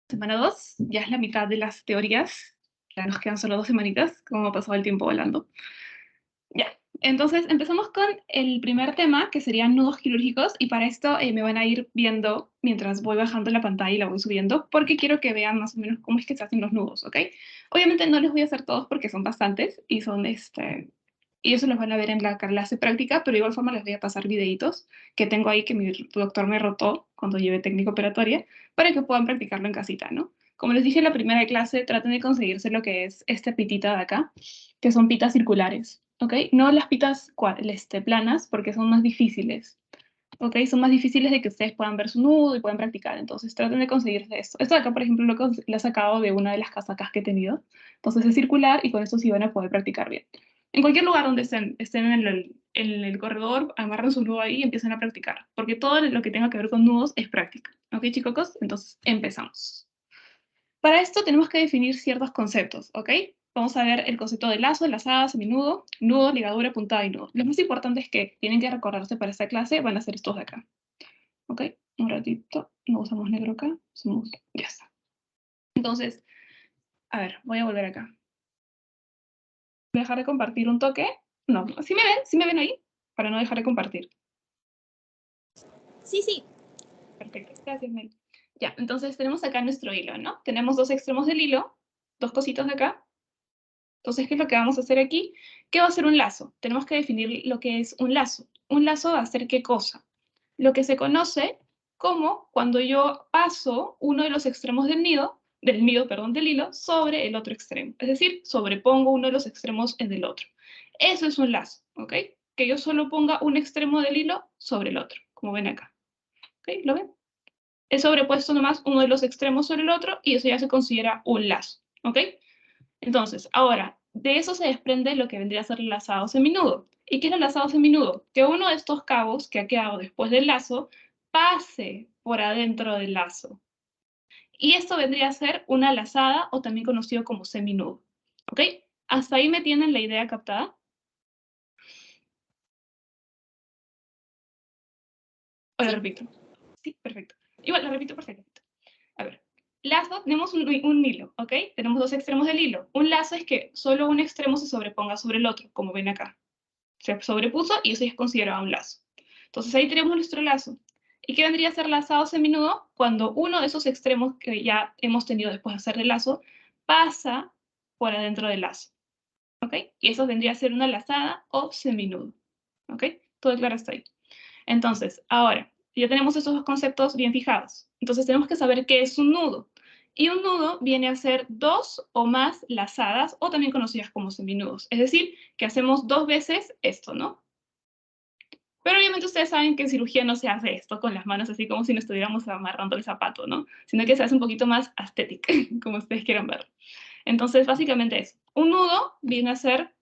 Semana 2, ya es la mitad de las teorías, ya nos quedan solo 2 semanitas, como ha pasado el tiempo volando. Ya, entonces empezamos con el primer tema, que serían nudos quirúrgicos, y para esto me van a ir viendo mientras voy bajando la pantalla y la voy subiendo, porque quiero que vean más o menos cómo es que se hacen los nudos, ¿ok? Obviamente no les voy a hacer todos porque son bastantes, y y eso los van a ver en la clase práctica, pero de igual forma les voy a pasar videitos que tengo ahí que mi doctor me rotó cuando llevé técnica operatoria, para que puedan practicarlo en casita, ¿no? Como les dije en la primera clase, traten de conseguirse lo que es esta pitita de acá, que son pitas circulares, ¿ok? No las pitas planas, porque son más difíciles, ¿ok? Son más difíciles de que ustedes puedan ver su nudo y puedan practicar, entonces traten de conseguirse esto. Esto de acá, por ejemplo, lo he sacado de una de las casacas que he tenido, entonces es circular y con esto sí van a poder practicar bien. En cualquier lugar donde estén en el corredor, agarran su nudo ahí y empiezan a practicar, porque todo lo que tenga que ver con nudos es práctica, ¿ok, chicos? Entonces, empezamos. Para esto tenemos que definir ciertos conceptos, ¿ok? Vamos a ver el concepto de lazo, lazada, seminudo, nudo, ligadura, puntada y nudo. Los más importantes que tienen que recordarse para esta clase van a ser estos de acá, ¿ok? Un ratito, no usamos negro acá, usamos, ya está. Entonces, a ver, voy a volver acá. Voy a dejar de compartir un toque. No, ¿sí me ven ahí? Para no dejar de compartir. Sí, sí. Perfecto, gracias, Mel. Ya, entonces tenemos acá nuestro hilo, ¿no? Tenemos dos extremos del hilo, dos cositos de acá. Entonces, ¿qué es lo que vamos a hacer aquí? ¿Qué va a ser un lazo? Tenemos que definir lo que es un lazo. Un lazo va a ser ¿qué cosa? Lo que se conoce como cuando yo paso uno de los extremos del hilo, sobre el otro extremo. Es decir, sobrepongo uno de los extremos en el otro. Eso es un lazo, ¿ok? Que yo solo ponga un extremo del hilo sobre el otro, como ven acá. ¿Ok? ¿Lo ven? He sobrepuesto nomás uno de los extremos sobre el otro y eso ya se considera un lazo, ¿ok? Entonces, ahora, de eso se desprende lo que vendría a ser el lazado seminudo. ¿Y qué es el lazado seminudo? Que uno de estos cabos que ha quedado después del lazo pase por adentro del lazo. Y esto vendría a ser una lazada o también conocido como seminudo. ¿Ok? ¿Hasta ahí me tienen la idea captada? O la Sí. repito. Sí, perfecto. Igual, la repito perfectamente. A ver, lazo, tenemos un hilo, ¿ok? Tenemos dos extremos del hilo. Un lazo es que solo un extremo se sobreponga sobre el otro, como ven acá. Se sobrepuso y eso ya es considerado un lazo. Entonces ahí tenemos nuestro lazo. ¿Y qué vendría a ser lazado seminudo? Cuando uno de esos extremos que ya hemos tenido después de hacer el lazo pasa por adentro del lazo. ¿Ok? Y eso vendría a ser una lazada o seminudo. ¿Ok? Todo claro hasta ahí. Entonces, ahora, ya tenemos esos dos conceptos bien fijados. Entonces tenemos que saber qué es un nudo. Y un nudo viene a ser dos o más lazadas, o también conocidas como seminudos. Es decir, que hacemos dos veces esto, ¿no? Pero obviamente ustedes saben que en cirugía no se hace esto con las manos así como si nos estuviéramos amarrando el zapato, ¿no? Sino que se hace un poquito más estético, como ustedes quieran verlo. Entonces, básicamente es, un nudo viene a ser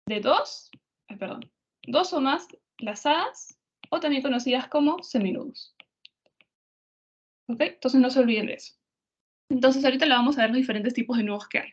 de dos o más lazadas, o también conocidas como seminudos. ¿Ok? Entonces no se olviden de eso. Entonces ahorita le vamos a ver los diferentes tipos de nudos que hay.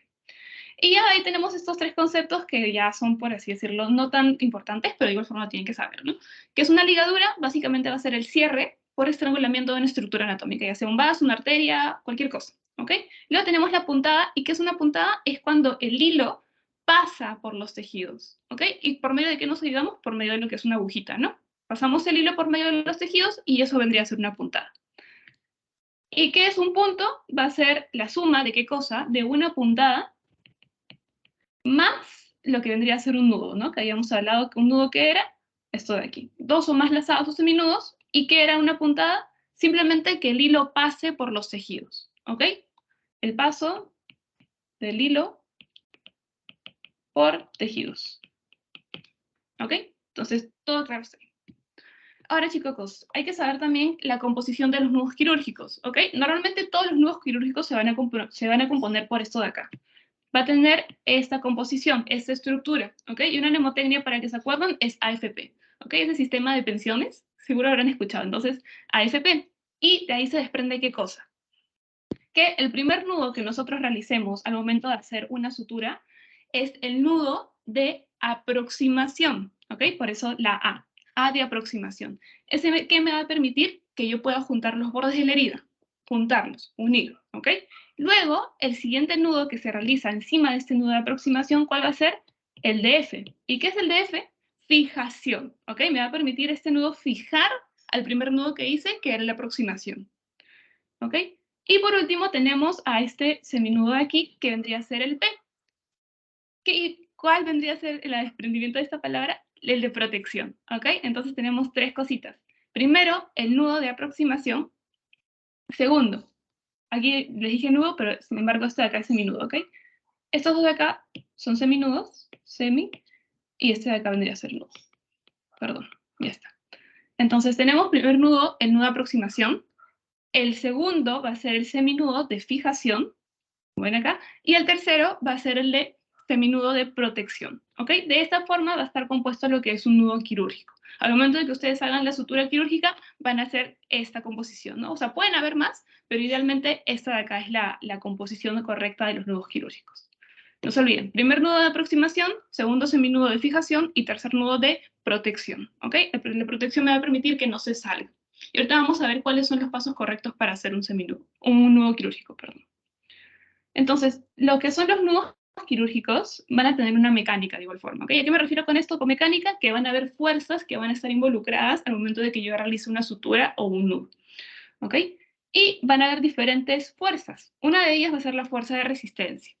Y ya ahí tenemos estos tres conceptos que ya son, por así decirlo, no tan importantes, pero de igual forma lo tienen que saber, ¿no? Que es una ligadura, básicamente va a ser el cierre por estrangulamiento de una estructura anatómica, ya sea un vaso, una arteria, cualquier cosa, ¿ok? Luego tenemos la puntada, ¿y qué es una puntada? Es cuando el hilo pasa por los tejidos, ¿ok? ¿Y por medio de qué nos ayudamos? Por medio de lo que es una agujita, ¿no? Pasamos el hilo por medio de los tejidos y eso vendría a ser una puntada. ¿Y qué es un punto? Va a ser la suma de qué cosa? De una puntada más lo que vendría a ser un nudo, ¿no? Que habíamos hablado que un nudo que era esto de aquí. Dos o más lazados o seminudos. ¿Y qué era una puntada? Simplemente que el hilo pase por los tejidos, ¿ok? El paso del hilo por tejidos, ¿ok? Entonces, todo claro está ahí. Ahora, chicos, hay que saber también la composición de los nudos quirúrgicos, ¿ok? Normalmente todos los nudos quirúrgicos se van a componer por esto de acá. Va a tener esta composición, esta estructura, ¿ok? Y una mnemotecnia para que se acuerden es AFP, ¿ok? Es el sistema de pensiones, seguro habrán escuchado. Entonces, AFP. Y de ahí se desprende ¿qué cosa? Que el primer nudo que nosotros realicemos al momento de hacer una sutura es el nudo de aproximación, ¿ok? Por eso la A de aproximación. Ese que me va a permitir que yo pueda juntar los bordes de la herida, juntarlos, unir, ¿ok? Luego, el siguiente nudo que se realiza encima de este nudo de aproximación, ¿cuál va a ser? El DF. ¿Y qué es el DF? Fijación, ¿ok? Me va a permitir este nudo fijar al primer nudo que hice, que era la aproximación, ¿ok? Y por último tenemos a este seminudo de aquí, que vendría a ser el P. ¿Cuál vendría a ser el desprendimiento de esta palabra? El de protección, ¿ok? Entonces tenemos tres cositas. Primero, el nudo de aproximación. Segundo, aquí les dije nudo, pero sin embargo este de acá es seminudo, ¿ok? Estos dos de acá son seminudos, y este de acá vendría a ser nudo. Perdón, ya está. Entonces tenemos primer nudo, el nudo de aproximación. El segundo va a ser el seminudo de fijación, como ven acá. Y el tercero va a ser el de seminudo de protección, ¿ok? De esta forma va a estar compuesto lo que es un nudo quirúrgico. Al momento de que ustedes hagan la sutura quirúrgica, van a hacer esta composición, ¿no? O sea, pueden haber más, pero idealmente esta de acá es la composición correcta de los nudos quirúrgicos. No se olviden, primer nudo de aproximación, segundo seminudo de fijación y tercer nudo de protección, ¿ok? El de protección me va a permitir que no se salga. Y ahorita vamos a ver cuáles son los pasos correctos para hacer un seminudo, un nudo quirúrgico, perdón. Entonces, lo que son los nudos quirúrgicos van a tener una mecánica de igual forma, ¿ok? ¿A qué me refiero con esto? Con mecánica, que van a haber fuerzas que van a estar involucradas al momento de que yo realice una sutura o un nudo, ¿ok? Y van a haber diferentes fuerzas. Una de ellas va a ser la fuerza de resistencia.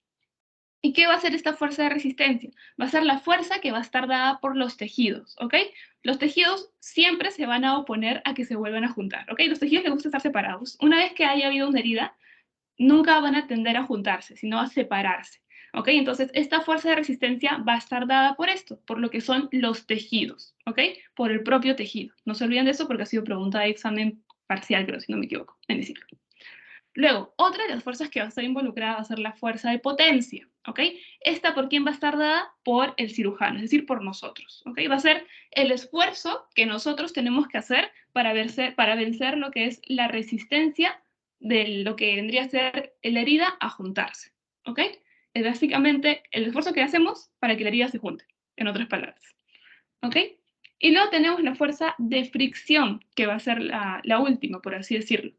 ¿Y qué va a ser esta fuerza de resistencia? Va a ser la fuerza que va a estar dada por los tejidos, ¿ok? Los tejidos siempre se van a oponer a que se vuelvan a juntar, ¿ok? Los tejidos les gusta estar separados. Una vez que haya habido una herida, nunca van a tender a juntarse, sino a separarse, ¿ok? Entonces, esta fuerza de resistencia va a estar dada por esto, por lo que son los tejidos, ¿ok? Por el propio tejido. No se olviden de eso porque ha sido pregunta de examen parcial, creo, si no me equivoco, en el ciclo. Luego, otra de las fuerzas que va a estar involucrada va a ser la fuerza de potencia, ¿ok? ¿Esta por quién va a estar dada? Por el cirujano, es decir, por nosotros, ¿ok? Va a ser el esfuerzo que nosotros tenemos que hacer para vencer lo que es la resistencia de lo que vendría a ser la herida a juntarse, ¿ok? Es básicamente el esfuerzo que hacemos para que la herida se junte, en otras palabras, ¿ok? Y luego tenemos la fuerza de fricción, que va a ser la última, por así decirlo.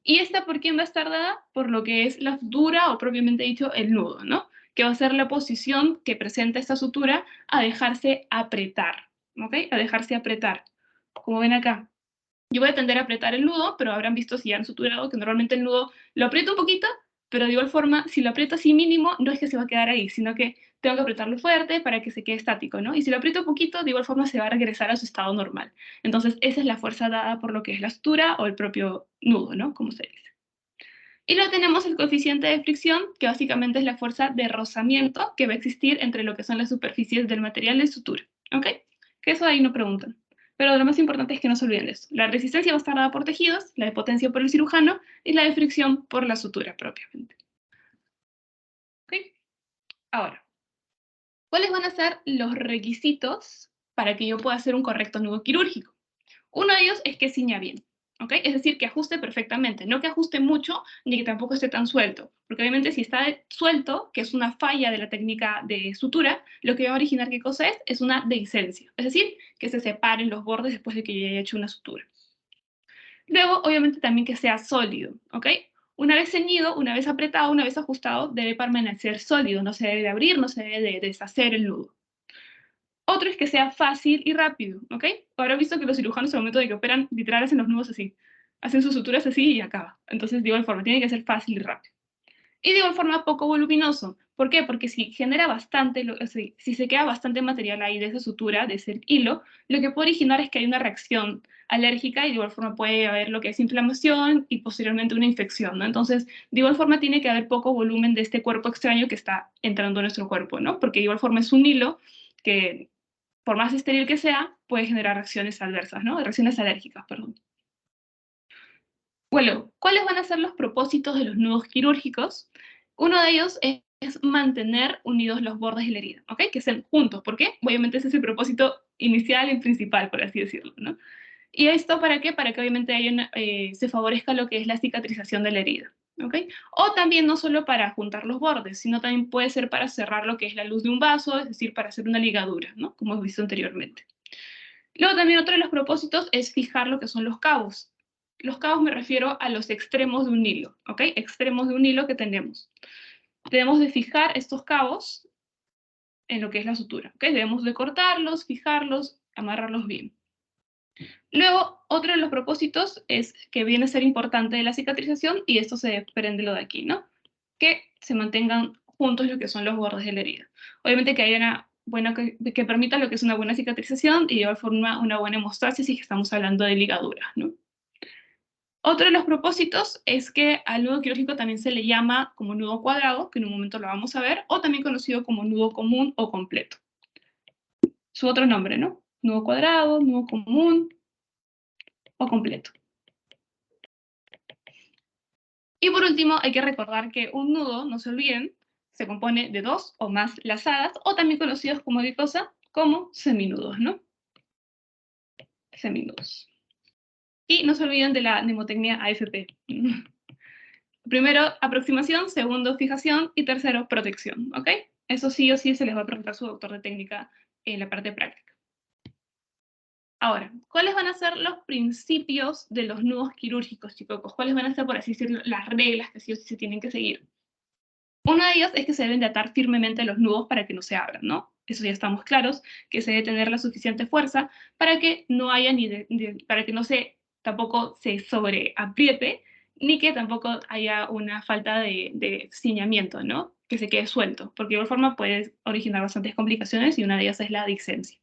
¿Y esta por quién va a estar dada? Por lo que es la sutura, o propiamente dicho, el nudo, ¿no? Que va a ser la posición que presenta esta sutura a dejarse apretar, ¿ok? A dejarse apretar. Como ven acá, yo voy a tender a apretar el nudo, pero habrán visto si han suturado que normalmente el nudo lo aprieto un poquito, pero de igual forma, si lo aprieto así mínimo, no es que se va a quedar ahí, sino que tengo que apretarlo fuerte para que se quede estático, ¿no? Y si lo aprieto poquito, de igual forma se va a regresar a su estado normal. Entonces, esa es la fuerza dada por lo que es la sutura o el propio nudo, ¿no? Como se dice. Y luego tenemos el coeficiente de fricción, que básicamente es la fuerza de rozamiento que va a existir entre lo que son las superficies del material de sutura, ¿ok? Que eso ahí no preguntan. Pero lo más importante es que no se olviden de esto. La resistencia va a estar dada por tejidos, la de potencia por el cirujano y la de fricción por la sutura propiamente. ¿Ok? Ahora, ¿cuáles van a ser los requisitos para que yo pueda hacer un correcto nudo quirúrgico? Uno de ellos es que ciña bien, ¿ok? Es decir, que ajuste perfectamente, no que ajuste mucho ni que tampoco esté tan suelto, porque obviamente si está suelto, que es una falla de la técnica de sutura, lo que va a originar ¿qué cosa es? Es una dehiscencia, es decir, que se separen los bordes después de que yo haya hecho una sutura. Luego, obviamente también que sea sólido, ¿ok? Una vez ceñido, una vez apretado, una vez ajustado, debe permanecer sólido, no se debe de abrir, no se debe de deshacer el nudo. Otro es que sea fácil y rápido, ¿ok? Ahora he visto que los cirujanos al momento de que operan, literal hacen los nudos así. Hacen sus suturas así y acaba. Entonces, de igual forma, tiene que ser fácil y rápido. Y de igual forma, poco voluminoso. ¿Por qué? Porque si genera bastante, si se queda bastante material ahí de esa sutura, de ese hilo, lo que puede originar es que hay una reacción alérgica y de igual forma puede haber lo que es inflamación y posteriormente una infección, ¿no? Entonces, de igual forma tiene que haber poco volumen de este cuerpo extraño que está entrando en nuestro cuerpo, ¿no? Porque de igual forma es un hilo que por más estéril que sea, puede generar reacciones adversas, ¿no? Reacciones alérgicas, perdón. Bueno, ¿cuáles van a ser los propósitos de los nudos quirúrgicos? Uno de ellos es mantener unidos los bordes de la herida, ¿ok? Que estén juntos. ¿Por qué? Obviamente ese es el propósito inicial y principal, por así decirlo, ¿no? ¿Y esto para qué? Para que obviamente se favorezca lo que es la cicatrización de la herida, ¿ok? O también no solo para juntar los bordes, sino también puede ser para cerrar lo que es la luz de un vaso, es decir, para hacer una ligadura, ¿no? Como hemos visto anteriormente. Luego también otro de los propósitos es fijar lo que son los cabos. Los cabos me refiero a los extremos de un hilo, ¿ok? Extremos de un hilo que tenemos. Debemos de fijar estos cabos en lo que es la sutura, ¿ok? Debemos de cortarlos, fijarlos, amarrarlos bien. Luego, otro de los propósitos es que viene a ser importante de la cicatrización, y esto se desprende lo de aquí, ¿no? Que se mantengan juntos lo que son los bordes de la herida. Obviamente que haya una buena, que permita lo que es una buena cicatrización y de igual forma una buena hemostasis si estamos hablando de ligaduras, ¿no? Otro de los propósitos es que al nudo quirúrgico también se le llama como nudo cuadrado, que en un momento lo vamos a ver, o también conocido como nudo común o completo. Su otro nombre, ¿no? Nudo cuadrado, nudo común o completo. Y por último, hay que recordar que un nudo, no se olviden, se compone de 2 o más lazadas, o también conocidos como qué cosa, como seminudos, ¿no? Seminudos. Y no se olviden de la mnemotecnia AFP. Primero, aproximación, segundo, fijación, y tercero, protección, ¿ok? Eso sí o sí se les va a preguntar su doctor de técnica en la parte práctica. Ahora, ¿cuáles van a ser los principios de los nudos quirúrgicos, chicos? ¿Cuáles van a ser, por así decirlo, las reglas que sí o sí se tienen que seguir? Una de ellas es que se deben de atar firmemente los nudos para que no se abran, ¿no? Eso ya estamos claros, que se debe tener la suficiente fuerza para que no haya para que no se, tampoco se sobreapriete, ni que tampoco haya una falta de ciñamiento, ¿no? Que se quede suelto, porque de igual forma puede originar bastantes complicaciones y una de ellas es la adhiscencia.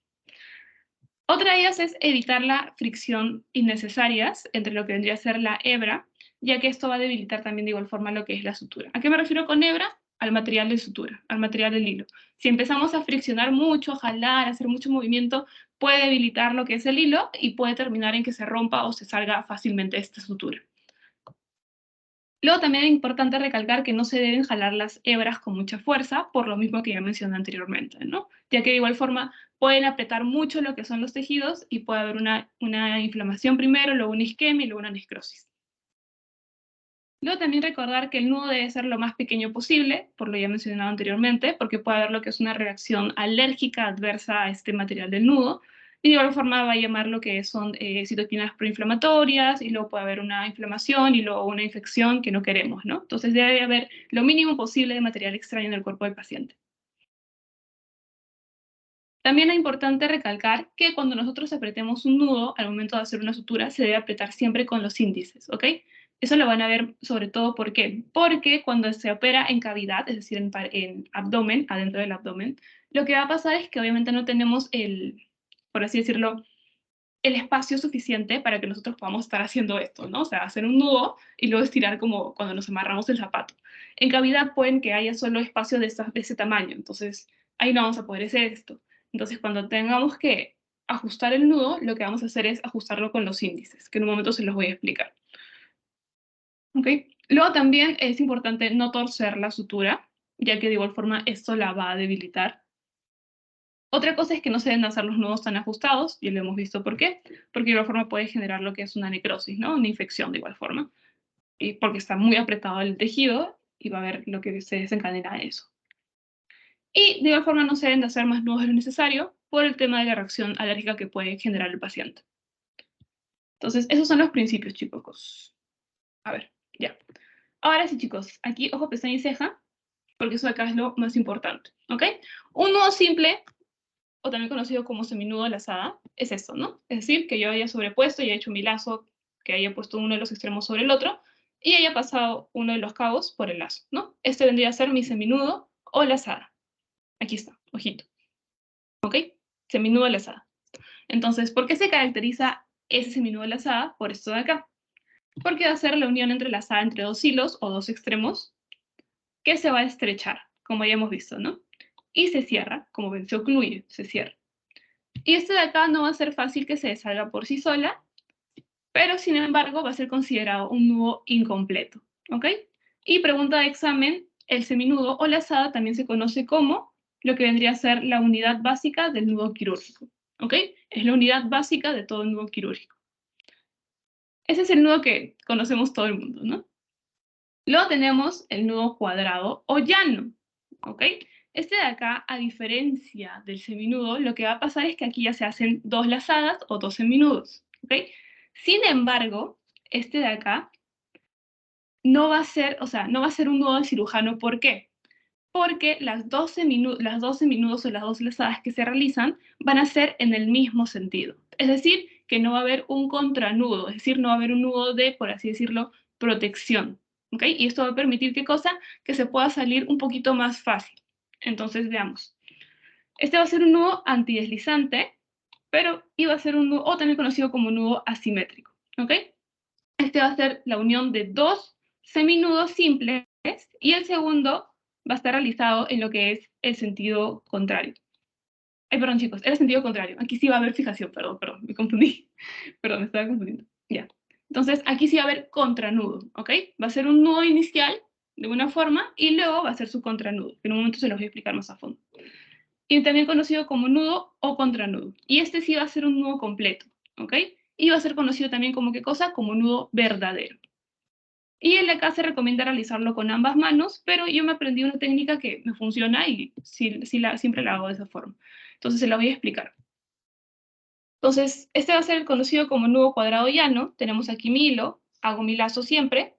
Otra de ellas es evitar la fricción innecesarias entre lo que vendría a ser la hebra, ya que esto va a debilitar también de igual forma lo que es la sutura. ¿A qué me refiero con hebra? Al material de sutura, al material del hilo. Si empezamos a friccionar mucho, a jalar, a hacer mucho movimiento, puede debilitar lo que es el hilo y puede terminar en que se rompa o se salga fácilmente esta sutura. Luego también es importante recalcar que no se deben jalar las hebras con mucha fuerza, por lo mismo que ya mencioné anteriormente, ¿no? Ya que de igual forma pueden apretar mucho lo que son los tejidos y puede haber una inflamación primero, luego una isquemia y luego una necrosis. Luego también recordar que el nudo debe ser lo más pequeño posible, por lo ya mencionado anteriormente, porque puede haber lo que es una reacción alérgica adversa a este material del nudo, y de igual forma va a llamar lo que son citoquinas proinflamatorias, y luego puede haber una inflamación y luego una infección que no queremos, ¿no? Entonces debe haber lo mínimo posible de material extraño en el cuerpo del paciente. También es importante recalcar que cuando nosotros apretemos un nudo, al momento de hacer una sutura, se debe apretar siempre con los índices, ¿ok? Eso lo van a ver sobre todo, ¿por qué? Porque cuando se opera en cavidad, es decir, en abdomen, adentro del abdomen, lo que va a pasar es que obviamente no tenemos por así decirlo, el espacio suficiente para que nosotros podamos estar haciendo esto, ¿no? O sea, hacer un nudo y luego estirar como cuando nos amarramos el zapato. En cavidad pueden que haya solo espacio de ese tamaño, entonces ahí no vamos a poder hacer esto. Entonces, cuando tengamos que ajustar el nudo, lo que vamos a hacer es ajustarlo con los índices, que en un momento se los voy a explicar. ¿Ok? Luego también es importante no torcer la sutura, ya que de igual forma esto la va a debilitar. Otra cosa es que no se deben hacer los nudos tan ajustados, y lo hemos visto por qué, porque de igual forma puede generar lo que es una necrosis, ¿no? Una infección de igual forma, y porque está muy apretado el tejido y va a haber lo que se desencadena de eso. Y de igual forma no se deben de hacer más nudos de lo necesario por el tema de la reacción alérgica que puede generar el paciente. Entonces, esos son los principios, chicos. A ver, ya. Ahora sí, chicos, aquí ojo, pestaña y ceja, porque eso acá es lo más importante, ¿ok? Un nudo simple, o también conocido como seminudo de lazada, es esto, ¿no? Es decir, que yo haya sobrepuesto y haya hecho mi lazo, que haya puesto uno de los extremos sobre el otro, y haya pasado uno de los cabos por el lazo, ¿no? Este vendría a ser mi seminudo o lazada. Aquí está, ojito. ¿Ok? Seminudo de lazada. Entonces, ¿por qué se caracteriza ese seminudo de lazada? Por esto de acá. Porque va a ser la unión entrelazada entre dos hilos o dos extremos que se va a estrechar, como ya hemos visto, ¿no? Y se cierra, como ven, se ocluye, se cierra. Y este de acá no va a ser fácil que se deshaga por sí sola, pero sin embargo va a ser considerado un nudo incompleto, ¿ok? Y pregunta de examen, el seminudo o lazada también se conoce como lo que vendría a ser la unidad básica del nudo quirúrgico, ¿ok? Es la unidad básica de todo el nudo quirúrgico. Ese es el nudo que conocemos todo el mundo, ¿no? Luego tenemos el nudo cuadrado o llano, ¿ok? Este de acá, a diferencia del seminudo, lo que va a pasar es que aquí ya se hacen dos lazadas o dos seminudos, ¿ok? Sin embargo, este de acá, no va a ser, o sea, no va a ser un nudo de cirujano. ¿Por qué? Porque las 12 minudos o las 12 lazadas que se realizan van a ser en el mismo sentido. Es decir, que no va a haber un contranudo, es decir, no va a haber un nudo de, por así decirlo, protección. ¿Ok? Y esto va a permitir, ¿qué cosa? Que se pueda salir un poquito más fácil. Entonces, veamos. Este va a ser un nudo antideslizante, pero iba a ser un nudo, o también conocido como nudo asimétrico. ¿Ok? Este va a ser la unión de dos seminudos simples y el segundo va a estar realizado en lo que es el sentido contrario. Ay, perdón, chicos, era el sentido contrario. Aquí sí va a haber fijación, perdón, me confundí. Perdón, me estaba confundiendo. Ya. Entonces, aquí sí va a haber contranudo, ¿ok? Va a ser un nudo inicial de una forma y luego va a ser su contranudo, que en un momento se los voy a explicar más a fondo. Y también conocido como nudo o contranudo. Y este sí va a ser un nudo completo, ¿ok? Y va a ser conocido también como, ¿qué cosa? Como nudo verdadero. Y el de acá se recomienda realizarlo con ambas manos, pero yo me aprendí una técnica que me funciona y siempre la hago de esa forma. Entonces se la voy a explicar. Entonces, este va a ser el conocido como nudo cuadrado llano. Tenemos aquí mi hilo, hago mi lazo siempre.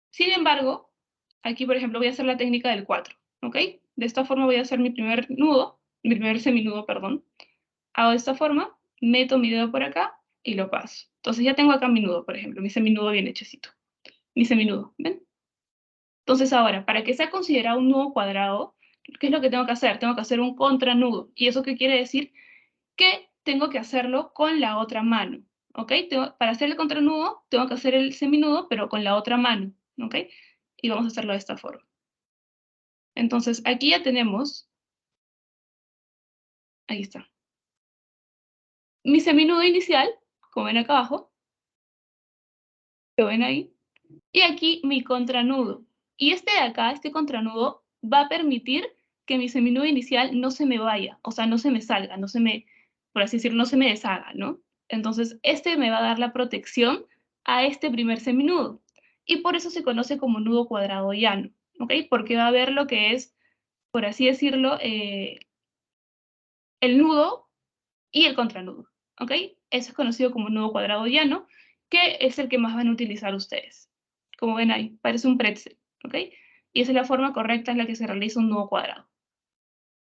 Sin embargo, aquí, por ejemplo, voy a hacer la técnica del 4, ¿ok? De esta forma voy a hacer mi primer nudo, mi primer seminudo, perdón. Hago de esta forma, meto mi dedo por acá y lo paso. Entonces ya tengo acá mi nudo, por ejemplo, mi seminudo bien hechecito. Mi seminudo, ¿ven? Entonces ahora, para que sea considerado un nudo cuadrado, ¿qué es lo que tengo que hacer? Tengo que hacer un contranudo. ¿Y eso qué quiere decir? Que tengo que hacerlo con la otra mano, ¿ok? Para hacer el contranudo, tengo que hacer el seminudo, pero con la otra mano, ¿ok? Y vamos a hacerlo de esta forma. Entonces, aquí ya tenemos, ahí está, mi seminudo inicial, como ven acá abajo, lo ven ahí, y aquí mi contranudo. Y este de acá, este contranudo, va a permitir que mi seminudo inicial no se me vaya, o sea, no se me salga, no se me, por así decirlo, no se me deshaga, ¿no? Entonces, este me va a dar la protección a este primer seminudo. Y por eso se conoce como nudo cuadrado llano, ¿ok? Porque va a haber lo que es, por así decirlo, el nudo y el contranudo, ¿ok? Eso es conocido como nudo cuadrado llano, que es el que más van a utilizar ustedes. Como ven ahí, parece un pretzel, ¿ok? Y esa es la forma correcta en la que se realiza un nudo cuadrado.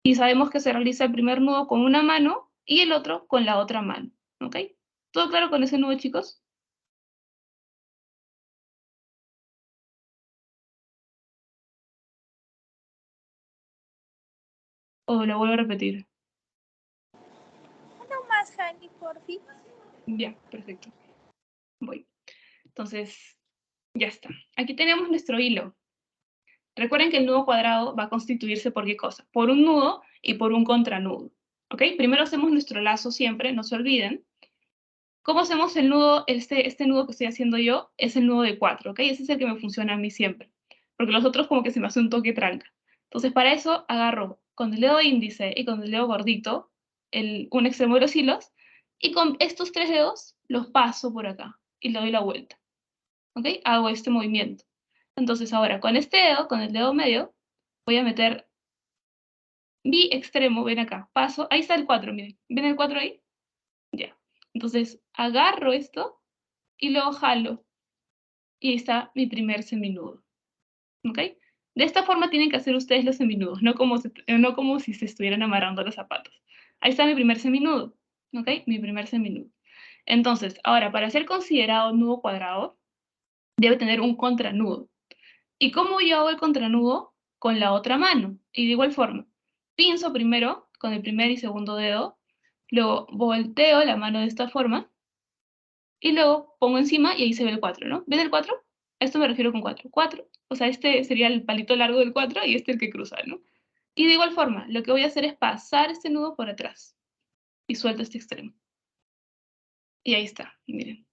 Y sabemos que se realiza el primer nudo con una mano y el otro con la otra mano, ¿ok? ¿Todo claro con ese nudo, chicos? O lo vuelvo a repetir. Uno más, Handy, por fin. Ya, perfecto. Voy. Entonces, ya está. Aquí tenemos nuestro hilo. Recuerden que el nudo cuadrado va a constituirse por qué cosa? Por un nudo y por un contranudo. ¿Ok? Primero hacemos nuestro lazo siempre, no se olviden. ¿Cómo hacemos el nudo? Este nudo que estoy haciendo yo es el nudo de 4, ¿ok? Ese es el que me funciona a mí siempre. Porque los otros como que se me hace un toque tranca. Entonces para eso agarro con el dedo índice y con el dedo gordito un extremo de los hilos y con estos tres dedos los paso por acá y le doy la vuelta. ¿Ok? Hago este movimiento. Entonces ahora con este dedo, con el dedo medio, voy a meter mi extremo, ven acá, paso, ahí está el 4, miren, ¿ven el 4 ahí? Ya. Entonces agarro esto y luego jalo y ahí está mi primer seminudo, ¿ok? De esta forma tienen que hacer ustedes los seminudos, no como si se estuvieran amarrando los zapatos. Ahí está mi primer seminudo, ¿ok? Mi primer seminudo. Entonces, ahora, para ser considerado nudo cuadrado, debe tener un contranudo. ¿Y cómo yo hago el contranudo? Con la otra mano. Y de igual forma, pinzo primero con el primer y segundo dedo, luego volteo la mano de esta forma, y luego pongo encima y ahí se ve el 4, ¿no? ¿Ven el 4? A esto me refiero con 4. 4, o sea, este sería el palito largo del 4 y este el que cruza, ¿no? Y de igual forma, lo que voy a hacer es pasar este nudo por atrás y suelto este extremo. Y ahí está, miren.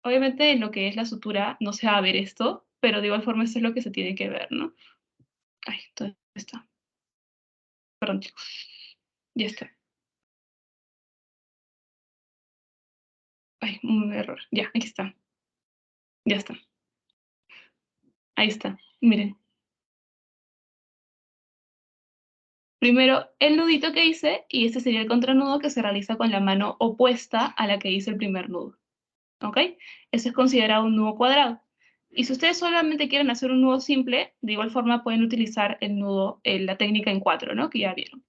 Obviamente en lo que es la sutura no se va a ver esto, pero de igual forma esto es lo que se tiene que ver, ¿no? Ay, ¿dónde está? Perdón, chicos. Ya está. Ay, un error. Ya, aquí está. Ya está. Ahí está. Miren. primero el nudito que hice y este sería el contranudo que se realiza con la mano opuesta a la que hice el primer nudo. ¿Ok? Eso es considerado un nudo cuadrado. Y si ustedes solamente quieren hacer un nudo simple, de igual forma pueden utilizar el nudo, la técnica en 4, ¿no? Que ya vieron.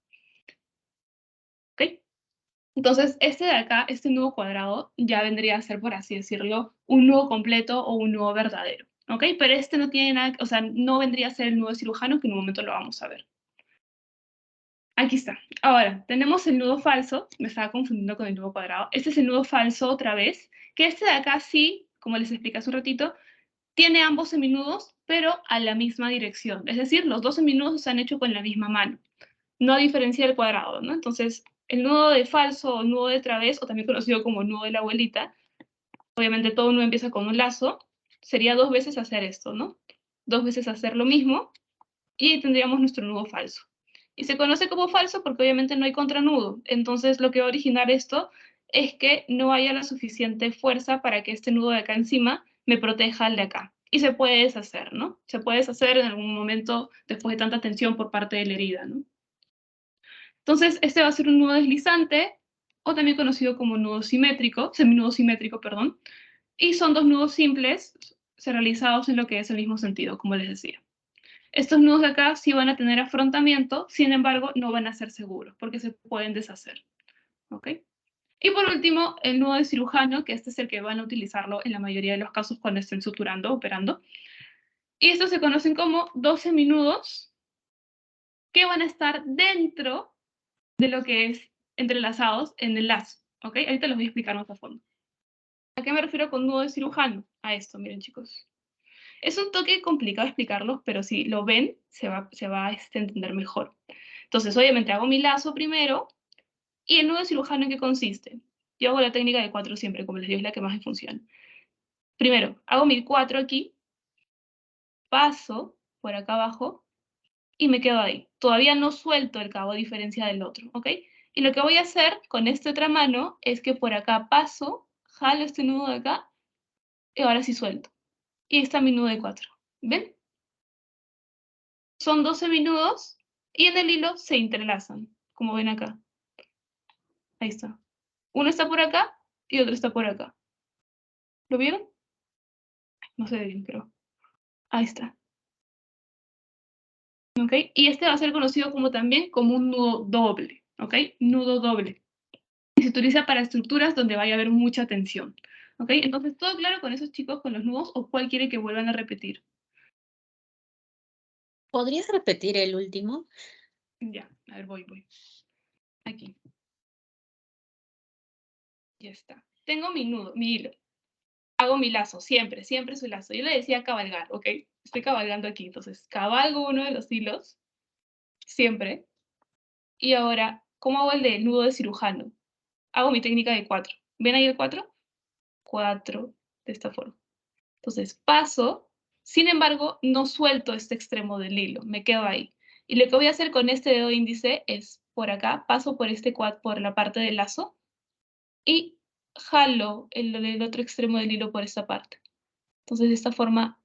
¿Ok? Entonces, este de acá, este nudo cuadrado, ya vendría a ser, por así decirlo, un nudo completo o un nudo verdadero. ¿Ok? Pero este no tiene nada, o sea, no vendría a ser el nudo cirujano, que en un momento lo vamos a ver. Aquí está. Ahora, tenemos el nudo falso, me estaba confundiendo con el nudo cuadrado. Este es el nudo falso otra vez, que este de acá sí, como les expliqué hace un ratito, tiene ambos seminudos, pero a la misma dirección. Es decir, los dos seminudos se han hecho con la misma mano, no a diferencia del cuadrado, ¿no? Entonces, el nudo de falso o nudo de través, o también conocido como nudo de la abuelita, obviamente todo nudo empieza con un lazo, sería 2 veces hacer esto, ¿no? 2 veces hacer lo mismo, y tendríamos nuestro nudo falso. Y se conoce como falso porque obviamente no hay contranudo. Entonces, lo que va a originar esto es que no haya la suficiente fuerza para que este nudo de acá encima me proteja al de acá. Y se puede deshacer, ¿no? Se puede deshacer en algún momento después de tanta tensión por parte de la herida, ¿no? Entonces, este va a ser un nudo deslizante, o también conocido como nudo simétrico, seminudo simétrico, perdón. Y son dos nudos simples, realizados en lo que es el mismo sentido, como les decía. Estos nudos de acá sí van a tener afrontamiento, sin embargo, no van a ser seguros, porque se pueden deshacer. ¿Ok? Y por último, el nudo de cirujano, que este es el que van a utilizarlo en la mayoría de los casos cuando estén suturando, operando. Y estos se conocen como 12 minudos que van a estar dentro de lo que es entrelazados en el lazo. ¿Ok? Ahorita los voy a explicar más a fondo. ¿A qué me refiero con nudo de cirujano? A esto, miren chicos. Es un toque complicado explicarlo, pero si lo ven, se va a entender mejor. Entonces, obviamente, hago mi lazo primero, y el nudo de cirujano, ¿en qué consiste? Yo hago la técnica de 4 siempre, como les digo, es la que más me funciona. Primero, hago mi 4 aquí, paso por acá abajo, y me quedo ahí. Todavía no suelto el cabo, a diferencia del otro, ¿ok? Y lo que voy a hacer con esta otra mano es que por acá paso, jalo este nudo de acá, y ahora sí suelto. Y está mi nudo de 4. ¿Ven? Son 12 nudos y en el hilo se entrelazan, como ven acá. Ahí está. Uno está por acá y otro está por acá. ¿Lo vieron? No se ve bien, pero ahí está. ¿Ok? Y este va a ser conocido como también como un nudo doble. ¿Ok? Nudo doble. Y se utiliza para estructuras donde vaya a haber mucha tensión. ¿Ok? Entonces, ¿todo claro con esos chicos con los nudos o cuál quiere que vuelvan a repetir? ¿Podrías repetir el último? Ya, a ver, voy. Aquí. Ya está. Tengo mi nudo, mi hilo. Hago mi lazo, siempre, siempre su lazo. Yo le decía cabalgar, ¿ok? Estoy cabalgando aquí, entonces cabalgo uno de los hilos, siempre. Y ahora, ¿cómo hago el de nudo de cirujano? Hago mi técnica de 4. ¿Ven ahí el 4? 4, de esta forma. Entonces paso, sin embargo, no suelto este extremo del hilo, me quedo ahí. Y lo que voy a hacer con este dedo índice es por acá, paso por este quad, por la parte del lazo, y jalo el otro extremo del hilo por esta parte. Entonces, de esta forma,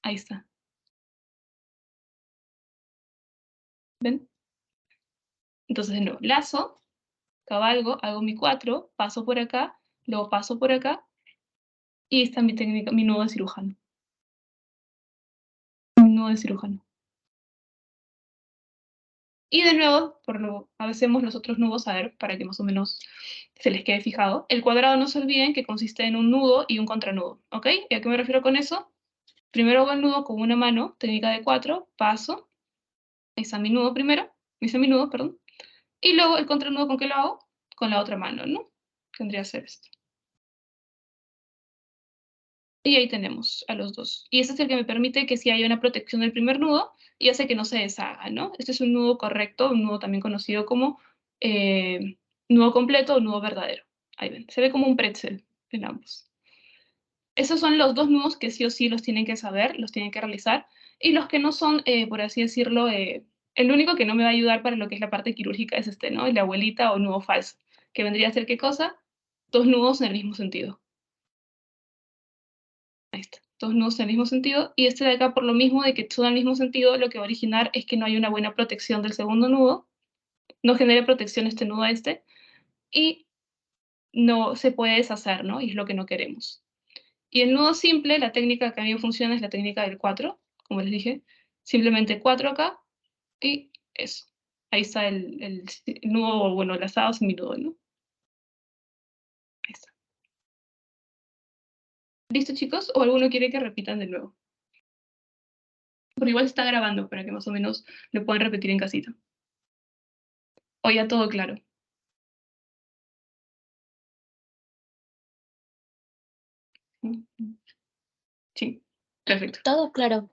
ahí está. ¿Ven? Entonces, de nuevo, lazo, cabalgo, hago mi 4, paso por acá, luego paso por acá, y esta es mi técnica, mi nudo de cirujano. Mi nudo de cirujano. Y de nuevo, hacemos los otros nudos, a ver, para que más o menos se les quede fijado. El cuadrado, no se olviden que consiste en un nudo y un contranudo, ¿ok? ¿Y a qué me refiero con eso? Primero hago el nudo con una mano, técnica de 4, paso, ahí está mi nudo primero, mi seminudo, perdón, y luego el contranudo, ¿con qué lo hago? Con la otra mano, ¿no? Tendría que ser esto. Y ahí tenemos a los dos. Y este es el que me permite que si haya una protección del primer nudo y hace que no se deshaga, ¿no? Este es un nudo correcto, un nudo también conocido como nudo completo o nudo verdadero. Ahí ven, se ve como un pretzel en ambos. Esos son los dos nudos que sí o sí los tienen que saber, los tienen que realizar, y los que no son, por así decirlo, el único que no me va a ayudar para lo que es la parte quirúrgica es este, ¿no? El de abuelita o nudo falso, que vendría a ser, ¿qué cosa? Dos nudos en el mismo sentido. Ahí está. Dos nudos en el mismo sentido. Y este de acá, por lo mismo de que son en el mismo sentido, lo que va a originar es que no hay una buena protección del segundo nudo. no genere protección este nudo a este, y no se puede deshacer, ¿no? Y es lo que no queremos. Y el nudo simple, la técnica que a mí me funciona es la técnica del 4, como les dije, simplemente 4 acá, y eso. Ahí está el nudo, bueno, el lazado seminudo, ¿no? Ahí está. ¿Listo, chicos? ¿O alguno quiere que repitan de nuevo? Pero igual se está grabando para que más o menos lo puedan repetir en casita. O ya todo claro. Sí, perfecto. Todo claro.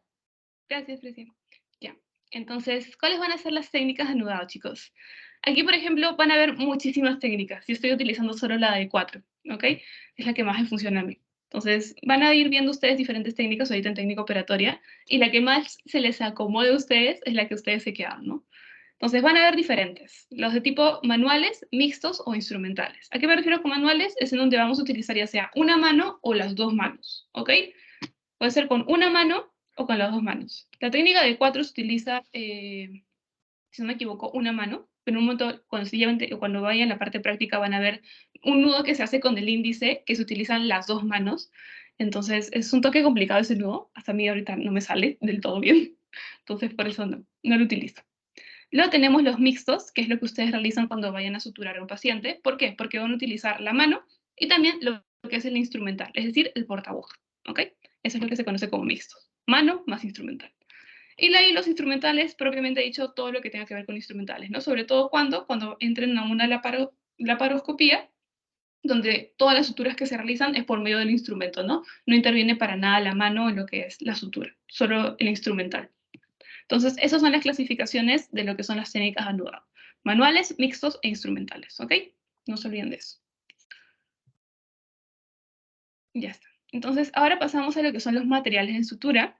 Gracias, Precia. Ya. Entonces, ¿cuáles van a ser las técnicas de anudado, chicos? Aquí, por ejemplo, van a haber muchísimas técnicas. Yo estoy utilizando solo la de 4, ¿ok? Es la que más me funciona a mí. Entonces, van a ir viendo ustedes diferentes técnicas ahorita en técnica operatoria, y la que más se les acomode a ustedes es la que ustedes se quedan, ¿no? Entonces, van a haber diferentes. Los de tipo manuales, mixtos o instrumentales. ¿A qué me refiero con manuales? Es en donde vamos a utilizar ya sea una mano o las dos manos, ¿ok? Puede ser con una mano o con las dos manos. La técnica de 4 se utiliza, si no me equivoco, una mano, pero en un momento, cuando vayan en la parte práctica, van a ver un nudo que se hace con el índice, que se utilizan las dos manos. Entonces, es un toque complicado ese nudo. Hasta a mí ahorita no me sale del todo bien. Entonces, por eso no lo utilizo. Luego tenemos los mixtos, que es lo que ustedes realizan cuando vayan a suturar a un paciente. ¿Por qué? Porque van a utilizar la mano y también lo que es el instrumental, es decir, el portaguja, ¿ok? Eso es lo que se conoce como mixtos. Mano más instrumental. Y ahí los instrumentales, propiamente dicho, todo lo que tenga que ver con instrumentales, ¿no? Sobre todo cuando entren a una laparoscopía, donde todas las suturas que se realizan es por medio del instrumento, ¿no? No interviene para nada la mano en lo que es la sutura, solo el instrumental. Entonces, esas son las clasificaciones de lo que son las técnicas de anudado. Manuales, mixtos e instrumentales, ¿ok? No se olviden de eso. Ya está. Entonces, ahora pasamos a lo que son los materiales en sutura.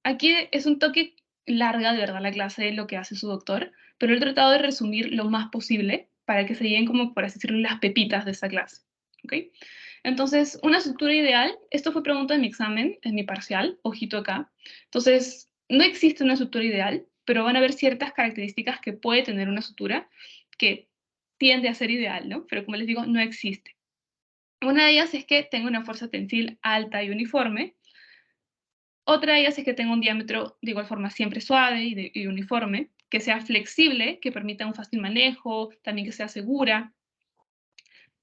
Aquí es un toque larga, de verdad, la clase de lo que hace su doctor, pero he tratado de resumir lo más posible para que se lleguen como, por así decirlo, las pepitas de esta clase, ¿ok? Entonces, una sutura ideal, esto fue pregunta en mi examen, en mi parcial, ojito acá. Entonces, no existe una sutura ideal, pero van a haber ciertas características que puede tener una sutura que tiende a ser ideal, ¿no? Pero como les digo, no existe. Una de ellas es que tenga una fuerza tensil alta y uniforme. Otra de ellas es que tenga un diámetro de igual forma siempre suave y uniforme, que sea flexible, que permita un fácil manejo, también que sea segura.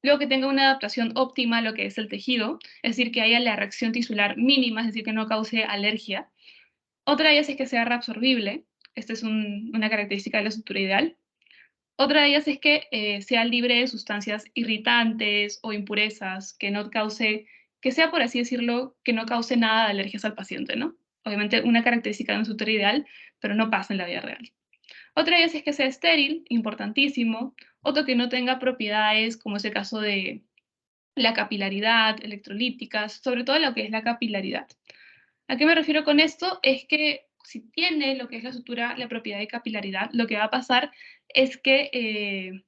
Luego que tenga una adaptación óptima a lo que es el tejido, es decir, que haya la reacción tisular mínima, es decir, que no cause alergia. Otra de ellas es que sea reabsorbible. Esta es una característica de la sutura ideal. Otra de ellas es que sea libre de sustancias irritantes o impurezas, que no cause, que sea, por así decirlo, que no cause nada de alergias al paciente, ¿no? Obviamente una característica de un sutura ideal, pero no pasa en la vida real. Otra de ellas es que sea estéril, importantísimo. Otro que no tenga propiedades, como es el caso de la capilaridad, electrolíticas, sobre todo lo que es la capilaridad. ¿A qué me refiero con esto? Es que si tiene lo que es la sutura, la propiedad de capilaridad, lo que va a pasar es que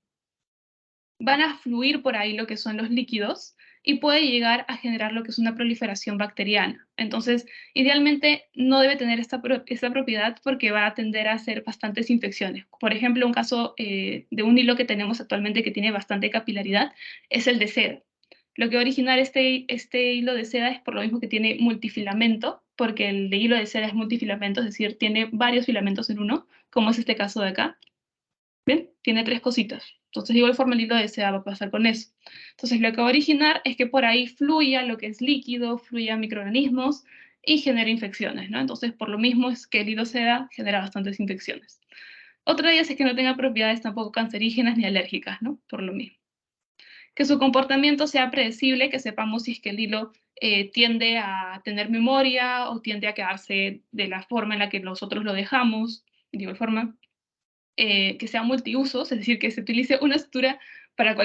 van a fluir por ahí lo que son los líquidos y puede llegar a generar lo que es una proliferación bacteriana. Entonces, idealmente no debe tener esta propiedad porque va a tender a hacer bastantes infecciones. Por ejemplo, un caso de un hilo que tenemos actualmente que tiene bastante capilaridad es el de seda. Lo que va a originar este hilo de seda es por lo mismo que tiene multifilamento, porque el de hilo de seda es multifilamento, es decir, tiene varios filamentos en uno, como es este caso de acá. ¿Ven? Tiene tres cositas. Entonces, de igual forma, el hilo de seda va a pasar con eso. Entonces, lo que va a originar es que por ahí fluya lo que es líquido, fluya microorganismos y genere infecciones, ¿no? Entonces, por lo mismo es que el hilo seda genera bastantes infecciones. Otra de ellas es que no tenga propiedades tampoco cancerígenas ni alérgicas, ¿no? Por lo mismo. Que su comportamiento sea predecible, que sepamos si es que el hilo tiende a tener memoria o tiende a quedarse de la forma en la que nosotros lo dejamos, de igual forma que sea multiusos, es decir, que se utilice una sutura para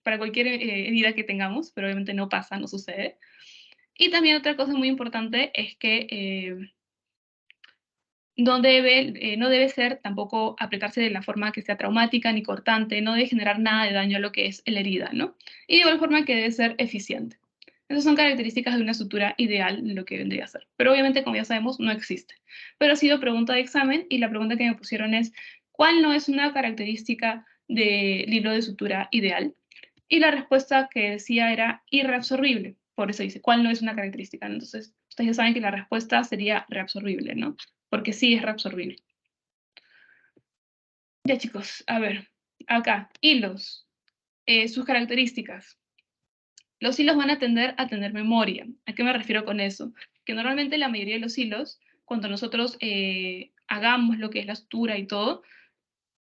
para cualquier herida que tengamos, pero obviamente no pasa, no sucede. Y también otra cosa muy importante es que no debe ser tampoco aplicarse de la forma que sea traumática ni cortante, no debe generar nada de daño a lo que es la herida, ¿no? Y de igual forma que debe ser eficiente. Esas son características de una estructura ideal, lo que vendría a ser. Pero obviamente, como ya sabemos, no existe. Pero ha sido pregunta de examen y la pregunta que me pusieron es, ¿cuál no es una característica del hilo de sutura ideal? Y la respuesta que decía era irreabsorbible. Por eso dice, ¿cuál no es una característica? Entonces, ustedes ya saben que la respuesta sería reabsorbible, ¿no? Porque sí es reabsorbible. Ya, chicos, a ver, acá, hilos, sus características. Los hilos van a tender a tener memoria. ¿A qué me refiero con eso? Que normalmente la mayoría de los hilos, cuando nosotros hagamos lo que es la sutura y todo,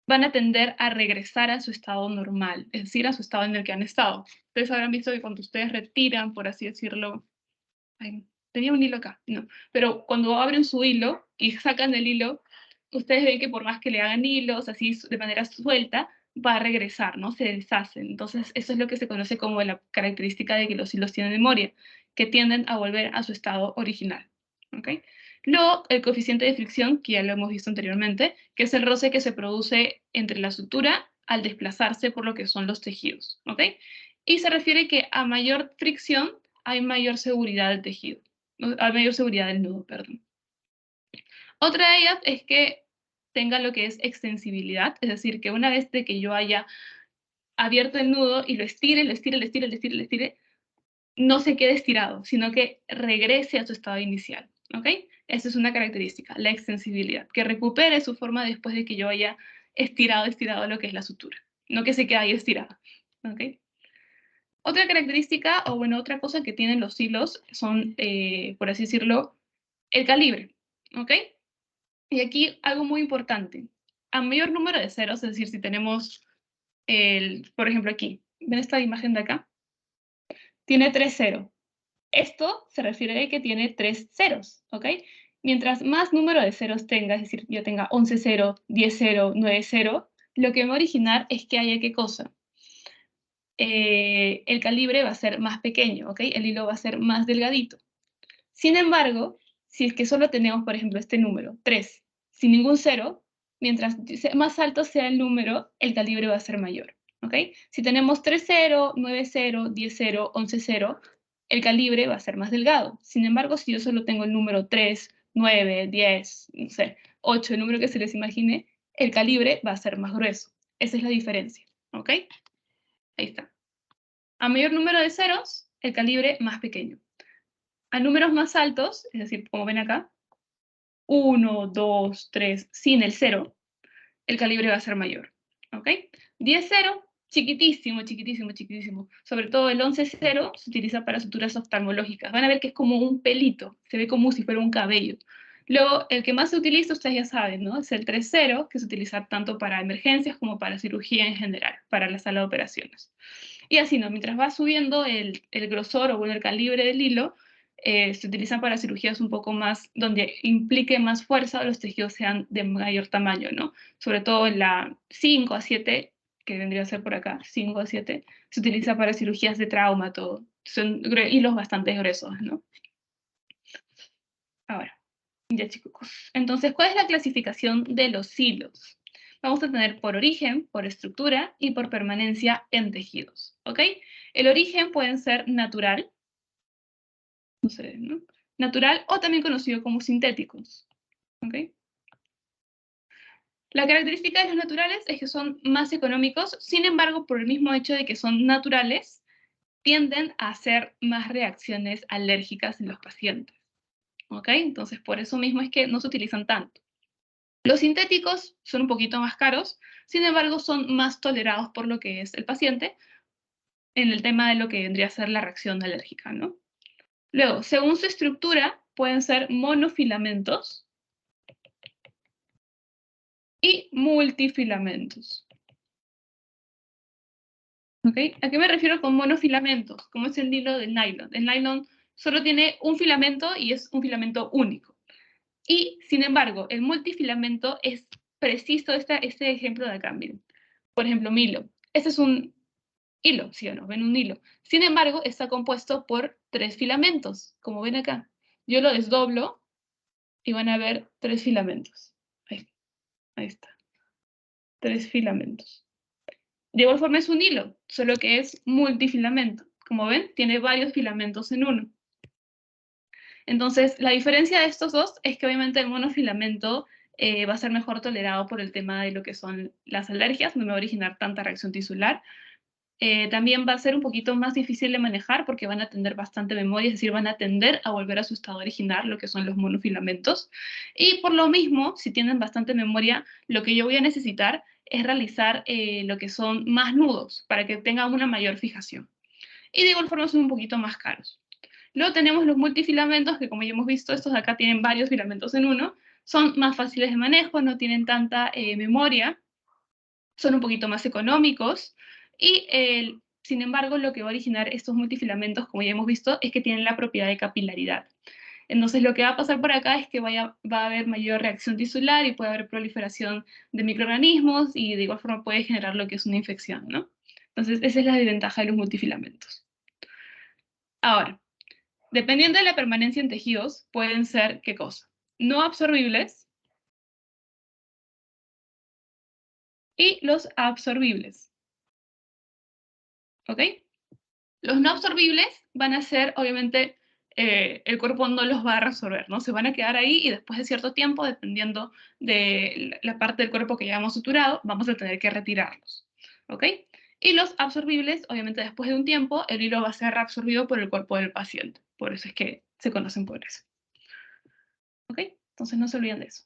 van a tender a regresar a su estado normal, es decir, a su estado en el que han estado. Ustedes habrán visto que cuando ustedes retiran, por así decirlo, ay, tenía un hilo acá, no, pero cuando abren su hilo y sacan el hilo, ustedes ven que por más que le hagan hilos así de manera suelta, va a regresar, ¿no? Se deshacen. Entonces, eso es lo que se conoce como la característica de que los hilos tienen memoria, que tienden a volver a su estado original, ¿ok? Luego, el coeficiente de fricción, que ya lo hemos visto anteriormente, que es el roce que se produce entre la sutura al desplazarse por lo que son los tejidos, ¿ok? Y se refiere que a mayor fricción hay mayor seguridad del tejido, hay mayor seguridad del nudo, perdón. Otra de ellas es que tenga lo que es extensibilidad, es decir, que una vez de que yo haya abierto el nudo y lo estire, lo estire, lo estire, lo estire, lo estire, no se quede estirado, sino que regrese a su estado inicial, ¿ok? Esa es una característica, la extensibilidad, que recupere su forma después de que yo haya estirado lo que es la sutura, no que se quede ahí estirada, ¿ok? Otra característica, o bueno, otra cosa que tienen los hilos son, por así decirlo, el calibre, ¿ok? Y aquí algo muy importante. A mayor número de ceros, es decir, si tenemos, por ejemplo aquí, ¿ven esta imagen de acá? Tiene 3 ceros. Esto se refiere a que tiene 3 ceros, ¿ok? Mientras más número de ceros tenga, es decir, yo tenga 11 0, 10 0, 9 0, lo que va a originar es que haya ¿qué cosa? El calibre va a ser más pequeño, ¿ok? El hilo va a ser más delgadito. Sin embargo, si es que solo tenemos, por ejemplo, este número, 3, sin ningún cero, mientras más alto sea el número, el calibre va a ser mayor, ¿ok? Si tenemos 3 0, 9 0, 10 0, 11 0, el calibre va a ser más delgado. Sin embargo, si yo solo tengo el número 3, 9, 10, no sé, 8, el número que se les imagine, el calibre va a ser más grueso. Esa es la diferencia, ¿ok? Ahí está. A mayor número de ceros, el calibre más pequeño. A números más altos, es decir, como ven acá, 1, 2, 3, sin el 0, el calibre va a ser mayor, ¿ok? 10, 0, chiquitísimo, chiquitísimo, chiquitísimo. Sobre todo el 11, 0 se utiliza para suturas oftalmológicas. Van a ver que es como un pelito, se ve como si fuera un cabello. Luego, el que más se utiliza, ustedes ya saben, ¿no? Es el 3, 0, que se utiliza tanto para emergencias como para cirugía en general, para la sala de operaciones. Y así, ¿no? Mientras va subiendo el grosor o bueno, el calibre del hilo, se utilizan para cirugías un poco más, donde implique más fuerza, los tejidos sean de mayor tamaño, ¿no? Sobre todo en la 5 a 7, que vendría a ser por acá, 5 a 7, se utiliza para cirugías de trauma, todo. Son hilos bastante gruesos, ¿no? Ahora, ya chicos. Entonces, ¿cuál es la clasificación de los hilos? Vamos a tener por origen, por estructura y por permanencia en tejidos, ¿ok? El origen pueden ser natural, no sé, ¿no? Natural o también conocido como sintéticos, ¿ok? La característica de los naturales es que son más económicos, sin embargo, por el mismo hecho de que son naturales, tienden a hacer más reacciones alérgicas en los pacientes, ¿ok? Entonces, por eso mismo es que no se utilizan tanto. Los sintéticos son un poquito más caros, sin embargo, son más tolerados por lo que es el paciente en el tema de lo que vendría a ser la reacción alérgica, ¿no? Luego, según su estructura, pueden ser monofilamentos y multifilamentos. ¿Ok? ¿A qué me refiero con monofilamentos? Como es el hilo del nylon. El nylon solo tiene un filamento y es un filamento único. Y, sin embargo, el multifilamento es preciso este ejemplo de acá, miren. Por ejemplo, mi hilo. Este es un hilo, ¿sí o no? Ven un hilo. Sin embargo, está compuesto por 3 filamentos, como ven acá. Yo lo desdoblo y van a ver 3 filamentos. Ahí está. 3 filamentos. De igual forma es un hilo, solo que es multifilamento. Como ven, tiene varios filamentos en uno. Entonces, la diferencia de estos dos es que obviamente el monofilamento va a ser mejor tolerado por el tema de lo que son las alergias, no me va a originar tanta reacción tisular. También va a ser un poquito más difícil de manejar porque van a tener bastante memoria, es decir, van a tender a volver a su estado original, lo que son los monofilamentos. Y por lo mismo, si tienen bastante memoria, lo que yo voy a necesitar es realizar lo que son más nudos para que tengan una mayor fijación. Y de igual forma son un poquito más caros. Luego tenemos los multifilamentos, que como ya hemos visto, estos de acá tienen varios filamentos en uno, son más fáciles de manejo, no tienen tanta memoria, son un poquito más económicos, y sin embargo lo que va a originar estos multifilamentos, como ya hemos visto, es que tienen la propiedad de capilaridad. Entonces lo que va a pasar por acá es que va a haber mayor reacción tisular y puede haber proliferación de microorganismos y de igual forma puede generar lo que es una infección, ¿no? Entonces esa es la desventaja de los multifilamentos. Ahora, dependiendo de la permanencia en tejidos, pueden ser, ¿qué cosa? No absorbibles y los absorbibles, ¿ok? Los no absorbibles van a ser, obviamente, el cuerpo no los va a reabsorber, ¿no? Se van a quedar ahí y después de cierto tiempo, dependiendo de la parte del cuerpo que ya hemos suturado, vamos a tener que retirarlos, ¿ok? Y los absorbibles, obviamente, después de un tiempo, el hilo va a ser reabsorbido por el cuerpo del paciente. Por eso es que se conocen por eso, ¿ok? Entonces no se olviden de eso.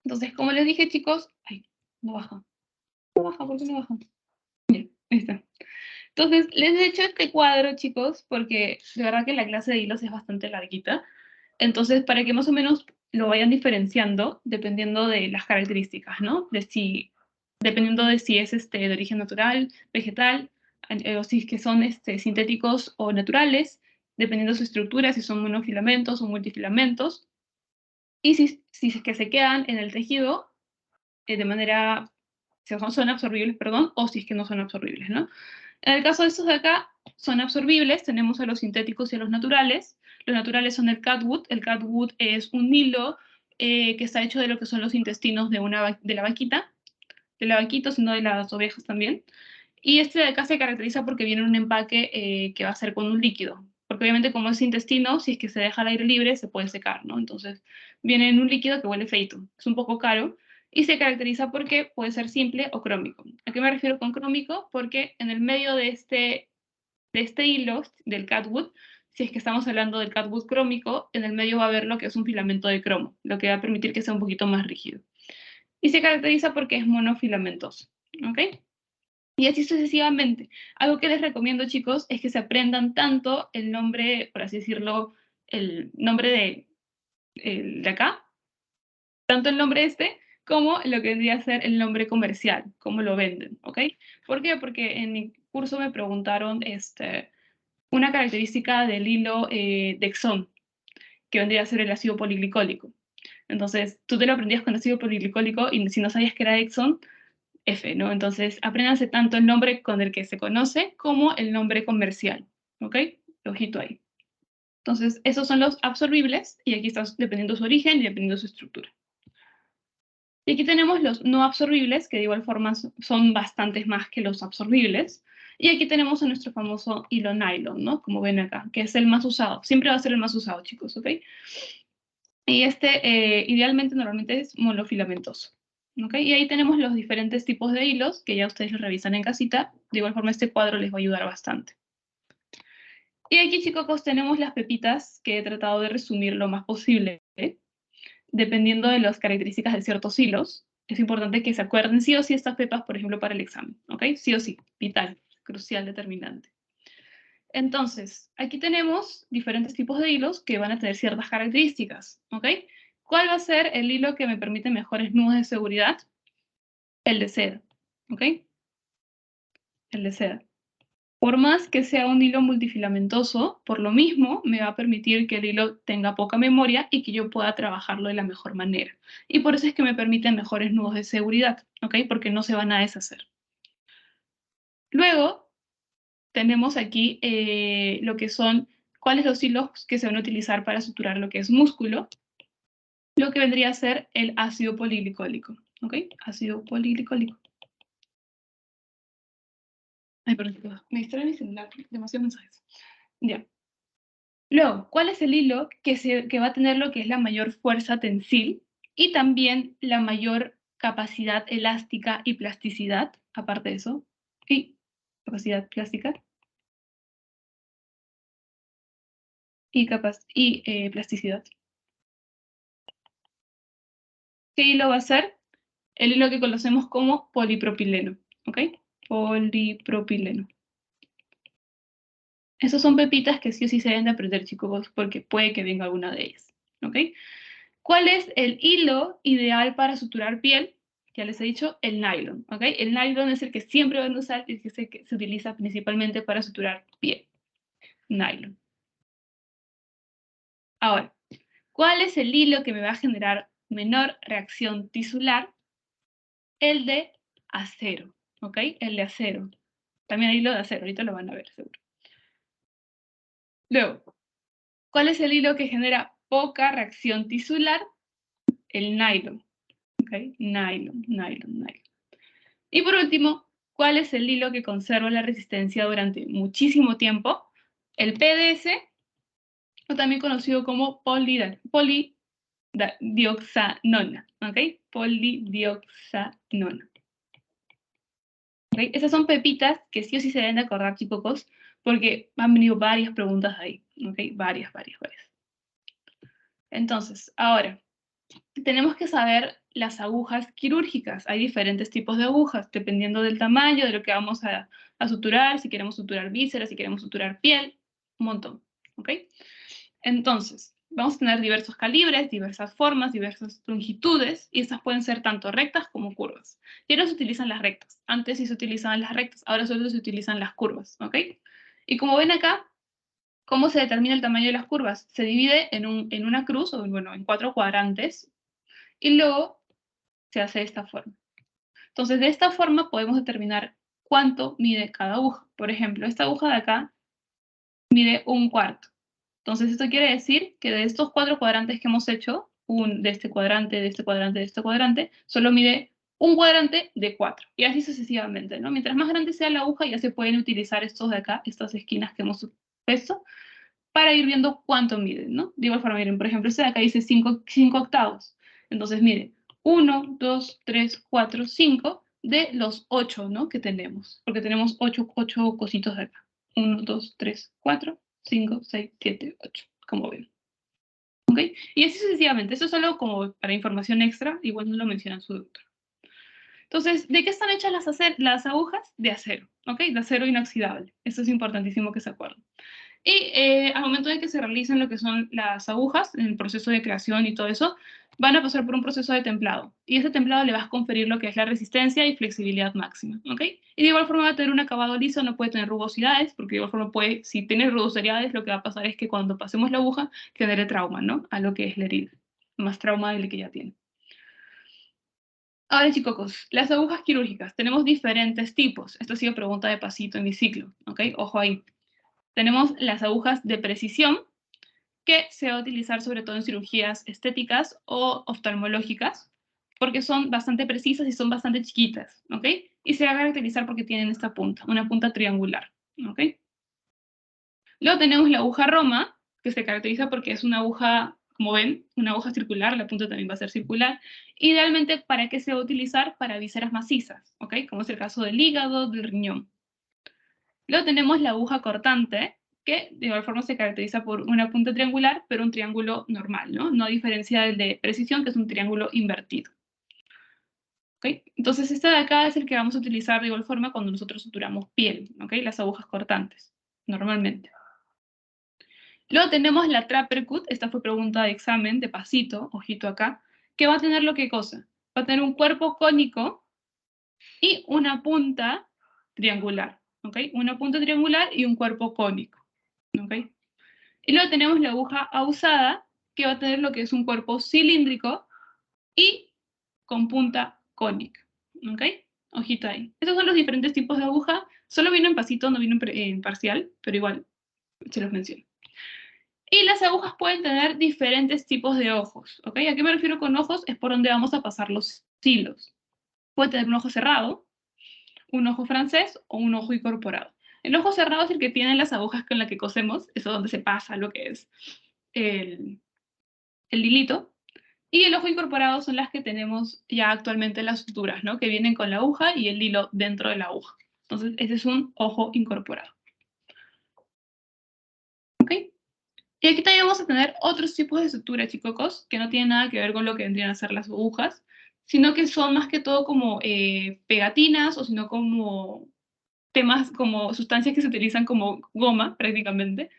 Entonces, como les dije, chicos, ay, no baja. No baja, ¿por qué no baja? Bien, ahí está. Entonces, les he hecho este cuadro, chicos, porque de verdad que la clase de hilos es bastante larguita. Entonces, para que más o menos lo vayan diferenciando, dependiendo de las características, ¿no? Dependiendo de si es de origen natural, vegetal, o si es que son sintéticos o naturales, dependiendo de su estructura, si son monofilamentos o multifilamentos, y si es que se quedan en el tejido de manera, si son absorbibles, perdón, o si es que no son absorbibles, ¿no? En el caso de estos de acá, son absorbibles, tenemos a los sintéticos y a los naturales. Los naturales son el catwood. El catwood es un hilo que está hecho de lo que son los intestinos de la vaquita, de la vaquita, sino de las ovejas también. Y este de acá se caracteriza porque viene en un empaque que va a ser con un líquido. Porque obviamente como es intestino, si es que se deja al aire libre, se puede secar, ¿no? Entonces viene en un líquido que huele feito. Es un poco caro y se caracteriza porque puede ser simple o crómico. ¿A qué me refiero con crómico? Porque en el medio de este hilo, del catwood, si es que estamos hablando del catwood crómico, en el medio va a haber lo que es un filamento de cromo, lo que va a permitir que sea un poquito más rígido. Y se caracteriza porque es monofilamentoso, ¿ok? Y así sucesivamente. Algo que les recomiendo, chicos, es que se aprendan tanto el nombre, por así decirlo, el nombre de acá, tanto el nombre como lo que vendría a ser el nombre comercial, cómo lo venden, ¿ok? ¿Por qué? Porque en mi curso me preguntaron una característica del hilo Dexon, que vendría a ser el ácido poliglicólico. Entonces, tú te lo aprendías con ácido poliglicólico y si no sabías que era Dexon, F, ¿no? Entonces, apréndanse tanto el nombre con el que se conoce como el nombre comercial, ¿ok? Ojito ahí. Entonces, esos son los absorbibles y aquí está dependiendo su origen y dependiendo su estructura. Y aquí tenemos los no absorbibles, que de igual forma son bastantes más que los absorbibles. Y aquí tenemos a nuestro famoso hilo nylon, ¿no? Como ven acá, que es el más usado. Siempre va a ser el más usado, chicos, ¿ok? Y idealmente, normalmente es monofilamentoso. ¿Ok? Y ahí tenemos los diferentes tipos de hilos que ya ustedes lo revisan en casita. De igual forma, este cuadro les va a ayudar bastante. Y aquí, chicos, tenemos las pepitas que he tratado de resumir lo más posible, ¿eh? Dependiendo de las características de ciertos hilos. Es importante que se acuerden sí o sí estas pepas, por ejemplo, para el examen. ¿Ok? Sí o sí, vital, crucial, determinante. Entonces, aquí tenemos diferentes tipos de hilos que van a tener ciertas características, ¿ok? ¿Cuál va a ser el hilo que me permite mejores nudos de seguridad? El de seda, ¿ok? El de seda. Por más que sea un hilo multifilamentoso, por lo mismo me va a permitir que el hilo tenga poca memoria y que yo pueda trabajarlo de la mejor manera. Y por eso es que me permite mejores nudos de seguridad, ¿ok? Porque no se van a deshacer. Luego, tenemos aquí lo que son, cuáles los hilos que se van a utilizar para suturar lo que es músculo, lo que vendría a ser el ácido poliglicólico, ¿ok? Ácido poliglicólico. Ay, perdón, me distrae mi celular, demasiados mensajes. Ya. Luego, ¿cuál es el hilo que va a tener lo que es la mayor fuerza tensil y también la mayor capacidad elástica y plasticidad, aparte de eso? Y capacidad plástica y plasticidad. ¿Qué hilo va a ser? El hilo que conocemos como polipropileno, ¿ok? Polipropileno. Esas son pepitas que sí o sí se deben de aprender, chicos, porque puede que venga alguna de ellas, ¿ok? ¿Cuál es el hilo ideal para suturar piel? Ya les he dicho, el nylon, ¿ok? El nylon es el que siempre van a usar y es el que se utiliza principalmente para suturar piel. Nylon. Ahora, ¿cuál es el hilo que me va a generar menor reacción tisular? El de acero, ¿ok? El de acero. También hay hilo de acero, ahorita lo van a ver, seguro. Luego, ¿cuál es el hilo que genera poca reacción tisular? El nylon, ¿ok? Nylon, nylon, nylon. Y por último, ¿cuál es el hilo que conserva la resistencia durante muchísimo tiempo? El PDS, o también conocido como polidioxanona, ¿ok? Polidioxanona. ¿Okay? Esas son pepitas que sí o sí se deben de acordar, chicos, porque han venido varias preguntas ahí, ¿ok? Varias. Entonces, ahora, tenemos que saber las agujas quirúrgicas. Hay diferentes tipos de agujas, dependiendo del tamaño, de lo que vamos a suturar, si queremos suturar vísceras, si queremos suturar piel, un montón, ¿ok? Entonces, vamos a tener diversos calibres, diversas formas, diversas longitudes, y estas pueden ser tanto rectas como curvas. Ya no se utilizan las rectas. Antes sí se utilizaban las rectas, ahora solo se utilizan las curvas, ¿ok? Y como ven acá, ¿cómo se determina el tamaño de las curvas? Se divide en una cruz, o bueno, en 4 cuadrantes, y luego se hace de esta forma. Entonces, de esta forma podemos determinar cuánto mide cada aguja. Por ejemplo, esta aguja de acá mide 1/4. Entonces, esto quiere decir que de estos 4 cuadrantes que hemos hecho, de este cuadrante, de este cuadrante, de este cuadrante, solo mide un cuadrante de 4. Y así sucesivamente, ¿no? Mientras más grande sea la aguja, ya se pueden utilizar estos de acá, estas esquinas que hemos puesto, para ir viendo cuánto miden, ¿no? De igual forma, miren, por ejemplo, este de acá dice 5 octavos. Entonces, miren, 1, 2, 3, 4, 5 de los 8, ¿no? Que tenemos, porque tenemos 8 cositos de acá. 1, 2, 3, 4, 5, 6, 7, 8, como ven. ¿Ok? Y así sucesivamente. Eso es solo como para información extra, igual no lo menciona su doctor. Entonces, ¿de qué están hechas las agujas? De acero, ¿ok? De acero inoxidable. Eso es importantísimo que se acuerden. Y al momento de que se realicen lo que son las agujas, en el proceso de creación y todo eso, van a pasar por un proceso de templado. Y ese templado le va a conferir lo que es la resistencia y flexibilidad máxima, ¿ok? Y de igual forma va a tener un acabado liso, no puede tener rugosidades, porque de igual forma puede, si tiene rugosidades, lo que va a pasar es que cuando pasemos la aguja, genere trauma, ¿no? A lo que es la herida. Más trauma del que ya tiene. Ahora, chicos, las agujas quirúrgicas. Tenemos diferentes tipos. Esto ha sido pregunta de pasito en mi ciclo, ¿ok? Ojo ahí. Tenemos las agujas de precisión, que se va a utilizar sobre todo en cirugías estéticas o oftalmológicas, porque son bastante precisas y son bastante chiquitas, ¿ok? Y se va a caracterizar porque tienen esta punta, una punta triangular, ¿ok? Luego tenemos la aguja Roma, que se caracteriza porque es una aguja, como ven, una aguja circular, la punta también va a ser circular. Idealmente, ¿para qué se va a utilizar? Para vísceras macizas, ¿ok? Como es el caso del hígado, del riñón. Luego tenemos la aguja cortante, que de igual forma se caracteriza por una punta triangular, pero un triángulo normal, ¿no? No a diferencia del de precisión, que es un triángulo invertido. ¿Okay? Entonces, este de acá es el que vamos a utilizar de igual forma cuando nosotros suturamos piel, ¿ok? Las agujas cortantes, normalmente. Luego tenemos la Trapper Cut, esta fue pregunta de examen, de pasito, ojito acá, que va a tener lo que cosa. Va a tener un cuerpo cónico y una punta triangular, ¿ok? Una punta triangular y un cuerpo cónico, ¿ok? Y luego tenemos la aguja ausada, que va a tener lo que es un cuerpo cilíndrico y con punta cónica, ¿ok? Ojito ahí. Estos son los diferentes tipos de aguja. Solo vino en pasito, no vino en parcial, pero igual se los menciono. Y las agujas pueden tener diferentes tipos de ojos, ¿ok? ¿A qué me refiero con ojos? Es por donde vamos a pasar los hilos. Puede tener un ojo cerrado, un ojo francés o un ojo incorporado. El ojo cerrado es el que tiene las agujas con las que cosemos, eso es donde se pasa lo que es el, el hilito. Y el ojo incorporado son las que tenemos ya actualmente en las suturas, ¿no? Que vienen con la aguja y el hilo dentro de la aguja. Entonces, ese es un ojo incorporado. ¿Ok? Y aquí también vamos a tener otros tipos de suturas, chicos, que no tienen nada que ver con lo que vendrían a ser las agujas, sino que son más que todo como pegatinas o sino como temas, como sustancias que se utilizan como goma prácticamente.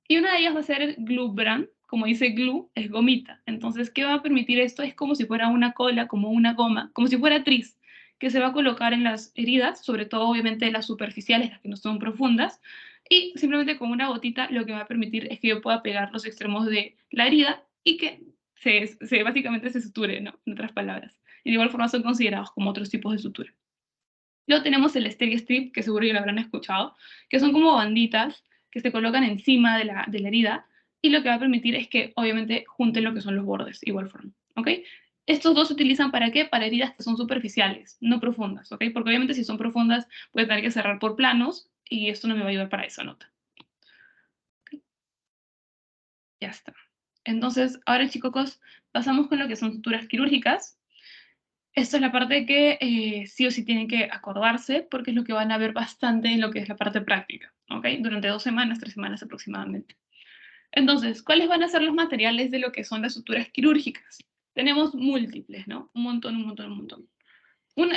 Y una de ellas va a ser el glue brand, como dice glue, es gomita. Entonces, ¿qué va a permitir esto? Es como si fuera una cola, como una goma, como si fuera tris, que se va a colocar en las heridas, sobre todo obviamente las superficiales, las que no son profundas, y simplemente con una gotita lo que va a permitir es que yo pueda pegar los extremos de la herida y que básicamente se suture, ¿no? En otras palabras. Y de igual forma son considerados como otros tipos de sutura. Luego tenemos el Steri Strip, que seguro ya lo habrán escuchado, que son como banditas que se colocan encima de la herida y lo que va a permitir es que obviamente junten lo que son los bordes, igual forma, ¿ok? Estos dos se utilizan para qué? Para heridas que son superficiales, no profundas, ¿ok? Porque obviamente si son profundas voy a tener que cerrar por planos y esto no me va a ayudar para esa nota. ¿Okay? Ya está. Entonces, ahora chicos, pasamos con lo que son suturas quirúrgicas. Esta es la parte que sí o sí tienen que acordarse porque es lo que van a ver bastante en lo que es la parte práctica, ¿ok? Durante 2 semanas, 3 semanas aproximadamente. Entonces, ¿cuáles van a ser los materiales de lo que son las suturas quirúrgicas? Tenemos múltiples, ¿no? Un montón, un montón, un montón.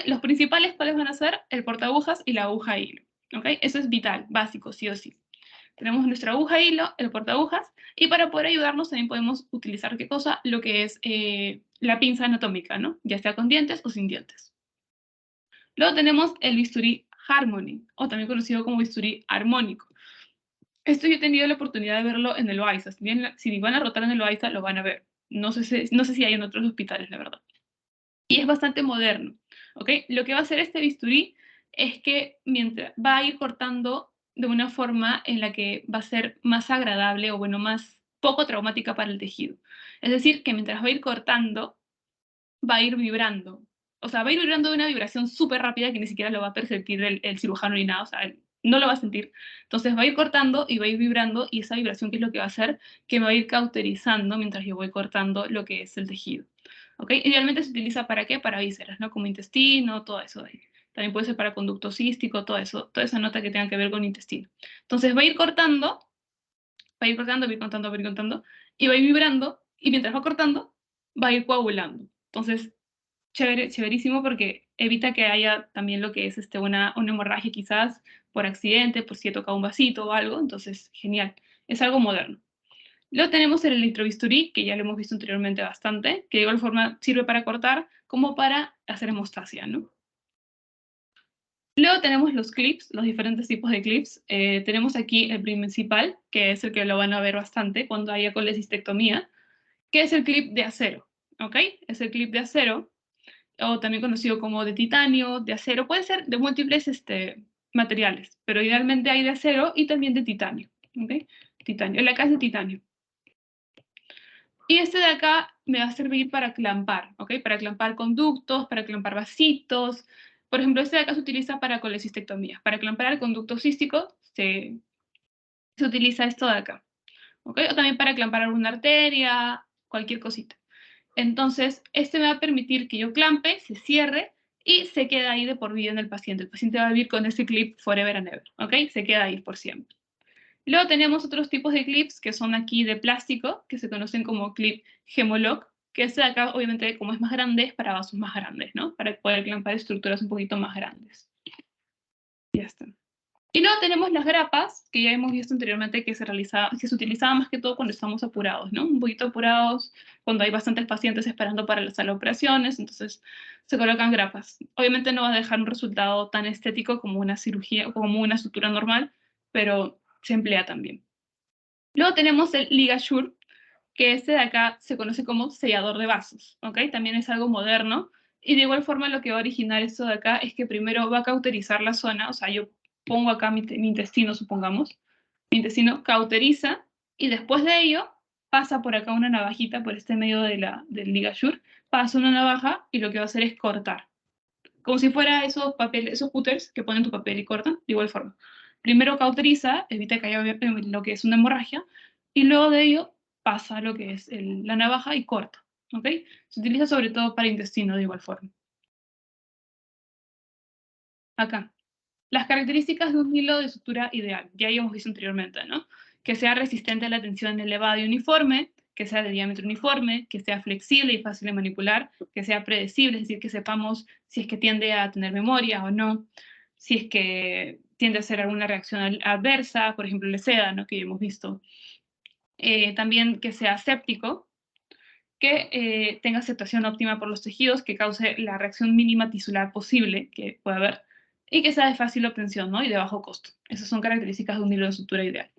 Los principales, ¿cuáles van a ser? El portaagujas y la aguja hilo, ¿ok? Eso es vital, básico, sí o sí. Tenemos nuestra aguja hilo, el portaagujas, y para poder ayudarnos también podemos utilizar, ¿qué cosa? Lo que es la pinza anatómica, ¿no? Ya sea con dientes o sin dientes. Luego tenemos el bisturí Harmony, o también conocido como bisturí armónico. Esto yo he tenido la oportunidad de verlo en el Loaiza. Si van a rotar en el Loaiza, lo van a ver. No sé si hay en otros hospitales, la verdad. Y es bastante moderno, ¿ok? Lo que va a hacer este bisturí es que mientras va a ir cortando de una forma en la que va a ser más agradable o, bueno, más poco traumática para el tejido. Es decir, que mientras va a ir cortando, va a ir vibrando. O sea, va a ir vibrando de una vibración súper rápida que ni siquiera lo va a percibir el cirujano ni nada, o sea, él no lo va a sentir. Entonces va a ir cortando y va a ir vibrando y esa vibración, ¿qué es lo que va a hacer? Que me va a ir cauterizando mientras yo voy cortando lo que es el tejido. ¿Ok? Idealmente se utiliza para qué? Para vísceras, ¿no? Como intestino, todo eso de ahí. También puede ser para conducto cístico, todo eso, toda esa nota que tenga que ver con intestino. Entonces va a ir cortando, va a ir cortando, va a ir contando, va a ir contando, y va a ir vibrando, y mientras va cortando, va a ir coagulando. Entonces, chévere, chéverísimo porque evita que haya también lo que es una hemorragia quizás por accidente, por si he tocado un vasito o algo, entonces genial, es algo moderno. Luego tenemos el electrobisturí, que ya lo hemos visto anteriormente bastante, que de igual forma sirve para cortar como para hacer hemostasia, ¿no? Luego tenemos los clips, los diferentes tipos de clips. Tenemos aquí el principal, que es el que lo van a ver bastante cuando haya colecistectomía, que es el clip de acero, ¿ok? Es el clip de acero o también conocido como de titanio, de acero, puede ser de múltiples materiales, pero idealmente hay de acero y también de titanio, ¿ok? Titanio, el acá es de titanio. Y este de acá me va a servir para clampar, ¿ok? Para clampar conductos, para clampar vasitos. Por ejemplo, este de acá se utiliza para colecistectomía. Para clampar el conducto cístico se utiliza esto de acá, ¿ok? O también para clampar alguna arteria, cualquier cosita. Entonces, este me va a permitir que yo clampe, se cierre y se quede ahí de por vida en el paciente. El paciente va a vivir con ese clip forever and ever, ¿ok? Se queda ahí por siempre. Luego tenemos otros tipos de clips que son aquí de plástico, que se conocen como clip Gemolock, que este de acá, obviamente, como es más grande, es para vasos más grandes, ¿no? Para poder clampar estructuras un poquito más grandes. Ya está. Y luego tenemos las grapas, que ya hemos visto anteriormente que se utilizaban más que todo cuando estamos apurados, ¿no? Un poquito apurados, cuando hay bastantes pacientes esperando para la sala de operaciones, entonces se colocan grapas. Obviamente no va a dejar un resultado tan estético como una cirugía o como una sutura normal, pero se emplea también. Luego tenemos el ligasure, que este de acá se conoce como sellador de vasos, ¿ok? También es algo moderno, y de igual forma lo que va a originar esto de acá es que primero va a cauterizar la zona, o sea, yo pongo acá mi intestino, supongamos, mi intestino cauteriza, y después de ello pasa por acá una navajita, por este medio del ligasure, pasa una navaja y lo que va a hacer es cortar, como si fuera esos papeles, esos cutters que ponen tu papel y cortan, de igual forma. Primero cauteriza, evita que haya lo que es una hemorragia, y luego de ello pasa lo que es la navaja y corta, ¿ok? Se utiliza sobre todo para intestino de igual forma. Acá. Las características de un hilo de sutura ideal, ya habíamos visto anteriormente, ¿no? Que sea resistente a la tensión elevada y uniforme, que sea de diámetro uniforme, que sea flexible y fácil de manipular, que sea predecible, es decir, que sepamos si es que tiende a tener memoria o no, si es que tiende a hacer alguna reacción adversa, por ejemplo, la seda, ¿no? Que ya hemos visto. También que sea séptico, que tenga aceptación óptima por los tejidos, que cause la reacción mínima tisular posible que pueda haber, y que sea de fácil obtención, ¿no? Y de bajo costo. Esas son características de un hilo de sutura ideal.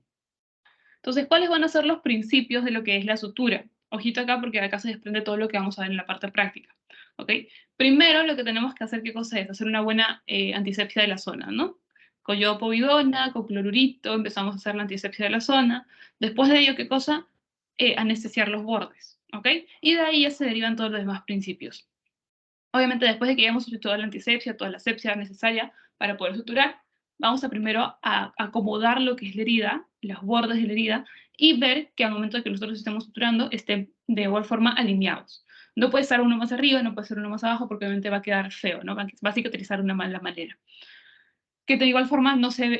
Entonces, ¿cuáles van a ser los principios de lo que es la sutura? Ojito acá porque de acá se desprende todo lo que vamos a ver en la parte práctica. ¿Ok? Primero, lo que tenemos que hacer, ¿qué cosa es? Hacer una buena antisepsia de la zona, ¿no? Con yodopovidona, con clorurito, empezamos a hacer la antisepsia de la zona. Después de ello, ¿qué cosa? Anestesiar los bordes, ¿ok? Y de ahí ya se derivan todos los demás principios. Obviamente, después de que hayamos hecho toda la antisepsia, toda la asepsia necesaria para poder suturar, vamos a primero a acomodar lo que es la herida, los bordes de la herida, y ver que al momento de que nosotros estemos suturando estén de igual forma alineados. No puede estar uno más arriba, no puede ser uno más abajo, porque obviamente va a quedar feo, ¿no? Va a cicatrizar de una mala manera. Que de igual forma de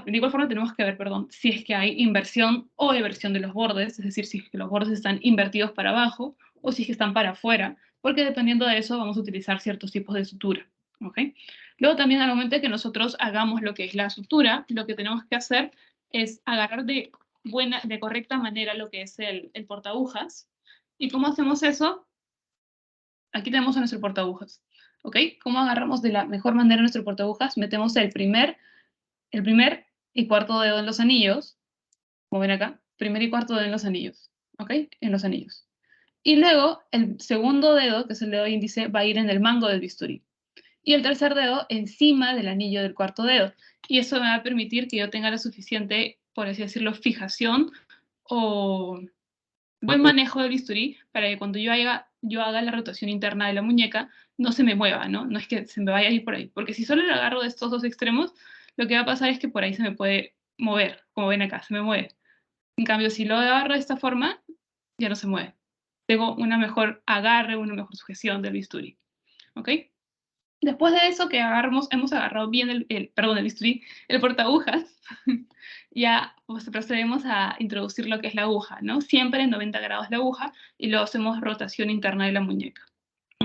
igual forma tenemos que ver, perdón, si es que hay inversión o eversión de los bordes, es decir, si es que los bordes están invertidos para abajo o si es que están para afuera, porque dependiendo de eso vamos a utilizar ciertos tipos de sutura, ¿ok? Luego también al momento de que nosotros hagamos lo que es la sutura, lo que tenemos que hacer es agarrar de correcta manera lo que es el portaagujas. ¿Y cómo hacemos eso? Aquí tenemos a nuestro portaagujas. ¿Ok? ¿Cómo agarramos de la mejor manera nuestro portaagujas? Metemos el primer y cuarto dedo en los anillos, como ven acá, primer y cuarto dedo en los anillos, ¿ok? En los anillos. Y luego el segundo dedo, que es el dedo índice, va a ir en el mango del bisturí. Y el tercer dedo encima del anillo del cuarto dedo. Y eso me va a permitir que yo tenga la suficiente, por así decirlo, fijación o buen manejo del bisturí para que cuando yo haga la rotación interna de la muñeca no se me mueva, ¿no? No es que se me vaya a ir por ahí, porque si solo lo agarro de estos dos extremos, lo que va a pasar es que por ahí se me puede mover, como ven acá, se me mueve. En cambio, si lo agarro de esta forma, ya no se mueve. Tengo una mejor agarre, una mejor sujeción del bisturí, ¿ok? Después de eso que hemos agarrado bien el bisturí, el portaagujas, ya pues, procedemos a introducir lo que es la aguja, ¿no? Siempre en 90 grados la aguja y luego hacemos rotación interna de la muñeca,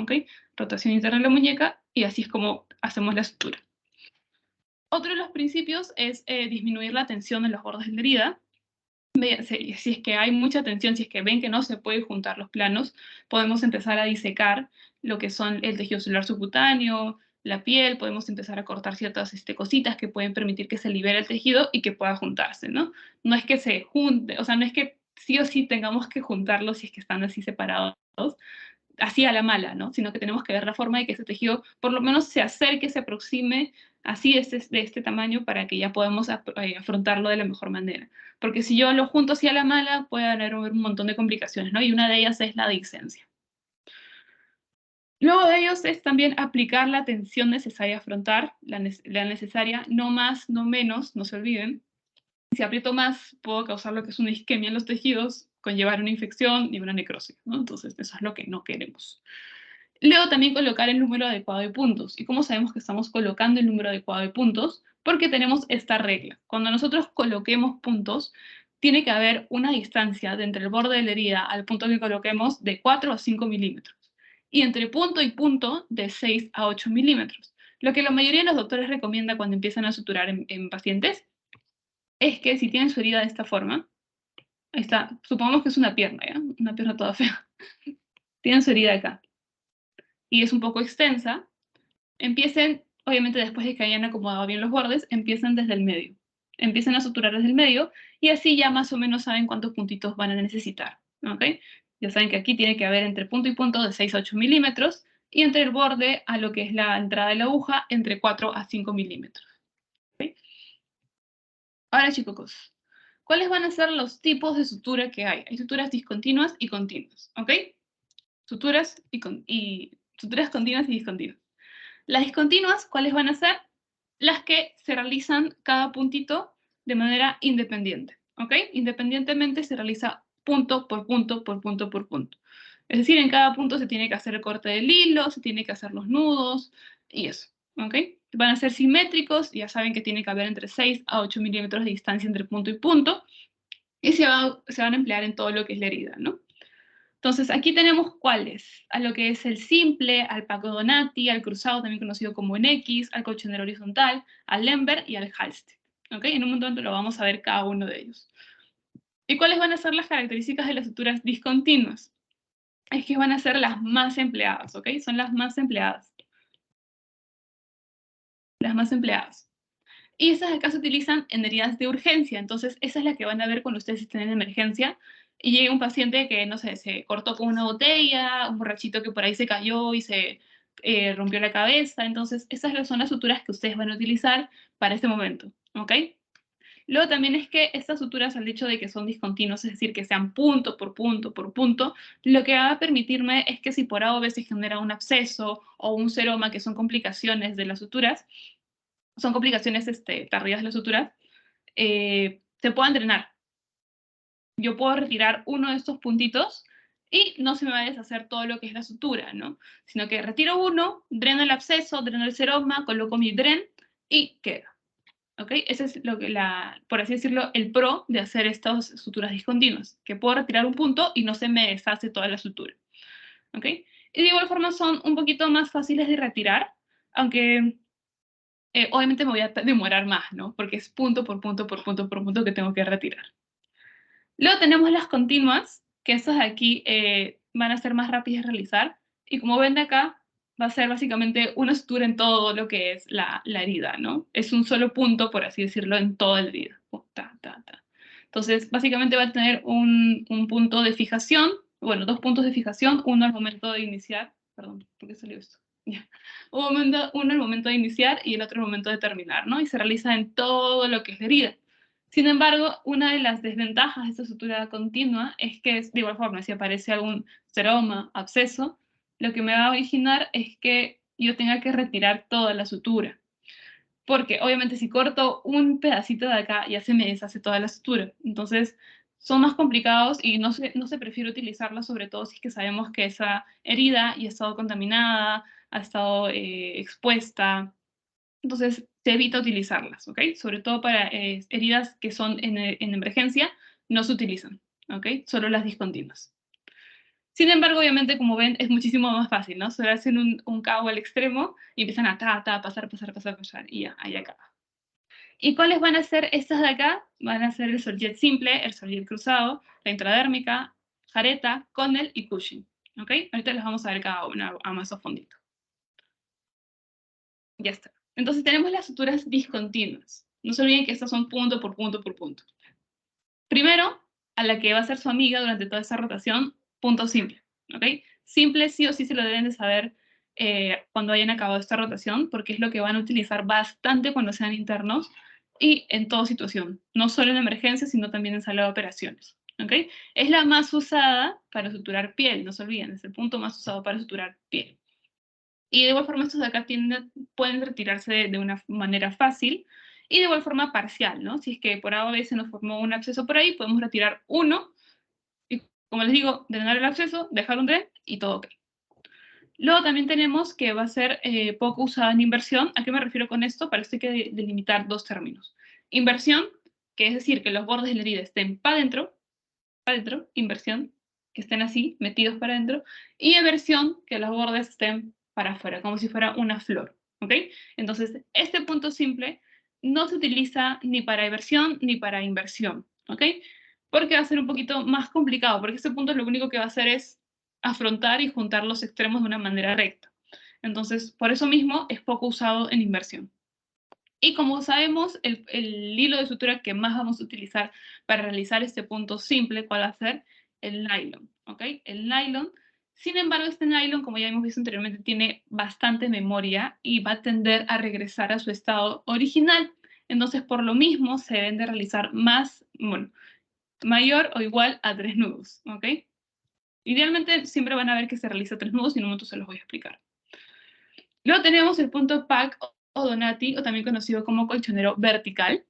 ¿ok? Rotación interna de la muñeca y así es como hacemos la sutura. Otro de los principios es disminuir la tensión en los bordes de la herida. Si es que hay mucha tensión, si es que ven que no se pueden juntar los planos, podemos empezar a disecar lo que son el tejido celular subcutáneo, la piel, podemos empezar a cortar ciertas cositas que pueden permitir que se libere el tejido y que pueda juntarse, ¿no? No es que se junte, o sea, no es que sí o sí tengamos que juntarlos si es que están así separados, así a la mala, ¿no? Sino que tenemos que ver la forma de que ese tejido por lo menos se acerque, se aproxime así de este tamaño para que ya podamos afrontarlo de la mejor manera. Porque si yo lo junto así a la mala, puede haber un montón de complicaciones, ¿no? Y una de ellas es la adiccencia. Luego de ellos es también aplicar la tensión necesaria a afrontar, la necesaria, no más, no menos, no se olviden. Si aprieto más, puedo causar lo que es una isquemia en los tejidos, conllevar una infección y una necrosis, ¿no? Entonces, eso es lo que no queremos. Luego también colocar el número adecuado de puntos. ¿Y cómo sabemos que estamos colocando el número adecuado de puntos? Porque tenemos esta regla. Cuando nosotros coloquemos puntos, tiene que haber una distancia de entre el borde de la herida al punto que coloquemos de 4 a 5 milímetros. Y entre punto y punto de 6 a 8 milímetros. Lo que la mayoría de los doctores recomienda cuando empiezan a suturar en pacientes es que si tienen su herida de esta forma, ahí está, supongamos que es una pierna, ¿ya? Una pierna toda fea. Tienen su herida acá y es un poco extensa, empiecen, obviamente después de que hayan acomodado bien los bordes, empiezan desde el medio. Empiezan a suturar desde el medio y así ya más o menos saben cuántos puntitos van a necesitar. ¿Ok? Ya saben que aquí tiene que haber entre punto y punto de 6 a 8 milímetros y entre el borde a lo que es la entrada de la aguja entre 4 a 5 milímetros. ¿Ok? Ahora chicos, ¿cuáles van a ser los tipos de sutura que hay? Hay suturas discontinuas y continuas. ¿Ok? Suturas, suturas continuas y discontinuas. Las discontinuas, ¿cuáles van a ser? Las que se realizan cada puntito de manera independiente, ¿ok? Independientemente se realiza punto por punto, por punto, por punto. Es decir, en cada punto se tiene que hacer el corte del hilo, se tiene que hacer los nudos y eso, ¿ok? Van a ser simétricos, ya saben que tiene que haber entre 6 a 8 milímetros de distancia entre punto y punto, y se van a emplear en todo lo que es la herida, ¿no? Entonces, aquí tenemos cuáles, a lo que es el simple, al Paco Donati, al cruzado, también conocido como en X, al colchonero horizontal, al Lember y al Halstead. ¿Ok? En un momento lo vamos a ver cada uno de ellos. ¿Y cuáles van a ser las características de las suturas discontinuas? Es que van a ser las más empleadas, ¿ok? Son las más empleadas. Las más empleadas. Y esas acá se utilizan en heridas de urgencia, entonces esa es la que van a ver cuando ustedes estén en emergencia y llegue un paciente que, no sé, se cortó con una botella, un borrachito que por ahí se cayó y se rompió la cabeza, entonces esas son las suturas que ustedes van a utilizar para este momento, ¿ok? Luego también es que estas suturas, al hecho de que son discontinuos, es decir, que sean punto por punto por punto, lo que va a permitirme es que si por A o B se genera un absceso o un seroma, que son complicaciones de las suturas, son complicaciones tardías de las suturas, se puedan drenar. Yo puedo retirar uno de estos puntitos y no se me va a deshacer todo lo que es la sutura, ¿no? Sino que retiro uno, dreno el absceso, dreno el seroma, coloco mi dren y queda. ¿Ok? Ese es lo que por así decirlo, el pro de hacer estas suturas discontinuas, que puedo retirar un punto y no se me deshace toda la sutura. ¿Ok? Y de igual forma son un poquito más fáciles de retirar, aunque obviamente me voy a demorar más, ¿no? Porque es punto por punto por punto por punto que tengo que retirar. Luego tenemos las continuas, que estas de aquí van a ser más rápidas de realizar. Y como ven de acá, va a ser básicamente una sutura en todo lo que es la herida, ¿no? Es un solo punto, por así decirlo, en toda la herida. Ta, ta, ta. Entonces, básicamente va a tener un punto de fijación, bueno, dos puntos de fijación, uno al momento de iniciar, perdón, ¿por qué salió esto? Ya. Uno al momento de iniciar y el otro al momento de terminar, ¿no? Y se realiza en todo lo que es la herida. Sin embargo, una de las desventajas de esta sutura continua es que, de igual forma, si aparece algún seroma, absceso, lo que me va a originar es que yo tenga que retirar toda la sutura. Porque obviamente si corto un pedacito de acá, ya se me deshace toda la sutura. Entonces, son más complicados y no se prefiere utilizarla, sobre todo si es que sabemos que esa herida ya ha estado contaminada, ha estado expuesta. Entonces, se evita utilizarlas, ¿ok? Sobre todo para heridas que son en emergencia, no se utilizan, ¿ok? Solo las discontinuas. Sin embargo, obviamente, como ven, es muchísimo más fácil, ¿no? Solo hacen un cabo al extremo y empiezan a pasar, pasar, pasar, pasar, y ya, ahí acaba. ¿Y cuáles van a ser estas de acá? Van a ser el Soljet simple, el Soljet cruzado, la intradérmica, jareta, Connell y Cushing, ¿ok? Ahorita les vamos a ver cada una a más a fondito. Ya está. Entonces tenemos las suturas discontinuas. No se olviden que estas son punto por punto por punto. Primero, a la que va a ser su amiga durante toda esa rotación, punto simple. ¿Ok? Simple sí o sí se lo deben de saber cuando hayan acabado esta rotación, porque es lo que van a utilizar bastante cuando sean internos y en toda situación. No solo en emergencia, sino también en sala de operaciones. ¿Ok? Es la más usada para suturar piel, no se olviden, es el punto más usado para suturar piel. Y de igual forma estos de acá pueden retirarse de una manera fácil y de igual forma parcial, ¿no? Si es que por A o B se nos formó un absceso por ahí, podemos retirar uno y, como les digo, drenar el absceso, dejar un dren y todo ok. Luego también tenemos que va a ser poco usada en inversión. ¿A qué me refiero con esto? Para esto hay que delimitar dos términos. Inversión, que es decir, que los bordes de la herida estén para adentro, inversión, que estén así, metidos para adentro, y eversión, que los bordes estén para afuera, como si fuera una flor, ¿ok? Entonces, este punto simple no se utiliza ni para eversión ni para inversión, ¿ok? Porque va a ser un poquito más complicado, porque este punto lo único que va a hacer es afrontar y juntar los extremos de una manera recta. Entonces, por eso mismo es poco usado en inversión. Y como sabemos, el hilo de sutura que más vamos a utilizar para realizar este punto simple, ¿cuál va a ser? El nylon, ¿ok? El nylon. Sin embargo, este nylon, como ya hemos visto anteriormente, tiene bastante memoria y va a tender a regresar a su estado original. Entonces, por lo mismo, se deben de realizar mayor o igual a 3 nudos, ¿ok? Idealmente, siempre van a ver que se realiza 3 nudos y en un momento se los voy a explicar. Luego tenemos el punto PAC o Donati, o también conocido como colchonero vertical.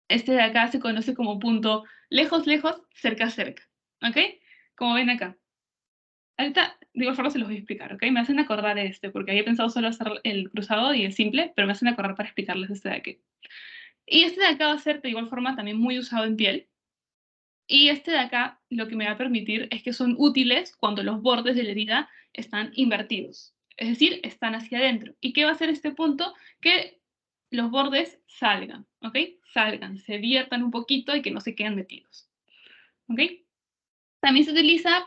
Este de acá se conoce como punto lejos, lejos, cerca, cerca. ¿Ok? Como ven acá. Ahorita, de igual forma se los voy a explicar, ¿ok? Me hacen acordar de este, porque había pensado solo hacer el cruzado y el simple, pero me hacen acordar para explicarles este de aquí. Y este de acá va a ser de igual forma también muy usado en piel. Y este de acá lo que me va a permitir es que son útiles cuando los bordes de la herida están invertidos. Es decir, están hacia adentro. ¿Y qué va a hacer este punto? Que los bordes salgan, ¿ok? Salgan, se viertan un poquito y que no se queden metidos, ¿ok? También se utiliza,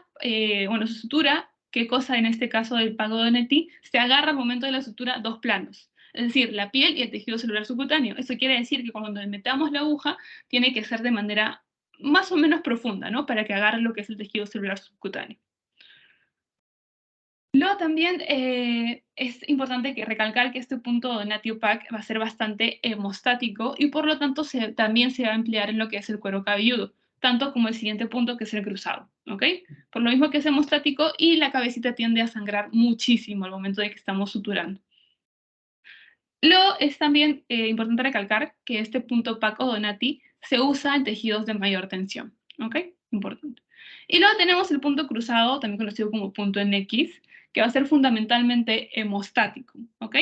bueno, su sutura, qué cosa en este caso del Pagodonetti, se agarra al momento de la sutura dos planos, es decir, la piel y el tejido celular subcutáneo. Eso quiere decir que cuando metamos la aguja, tiene que ser de manera más o menos profunda, ¿no? Para que agarre lo que es el tejido celular subcutáneo. Luego también es importante recalcar que este punto Donatio Pack va a ser bastante hemostático y por lo tanto también se va a emplear en lo que es el cuero cabelludo, tanto como el siguiente punto que es el cruzado, ¿ok? Por lo mismo que es hemostático y la cabecita tiende a sangrar muchísimo al momento de que estamos suturando. Luego es también importante recalcar que este punto PAC o Donati se usa en tejidos de mayor tensión, ¿ok? Importante. Y luego tenemos el punto cruzado, también conocido como punto en X, que va a ser fundamentalmente hemostático, ¿ok?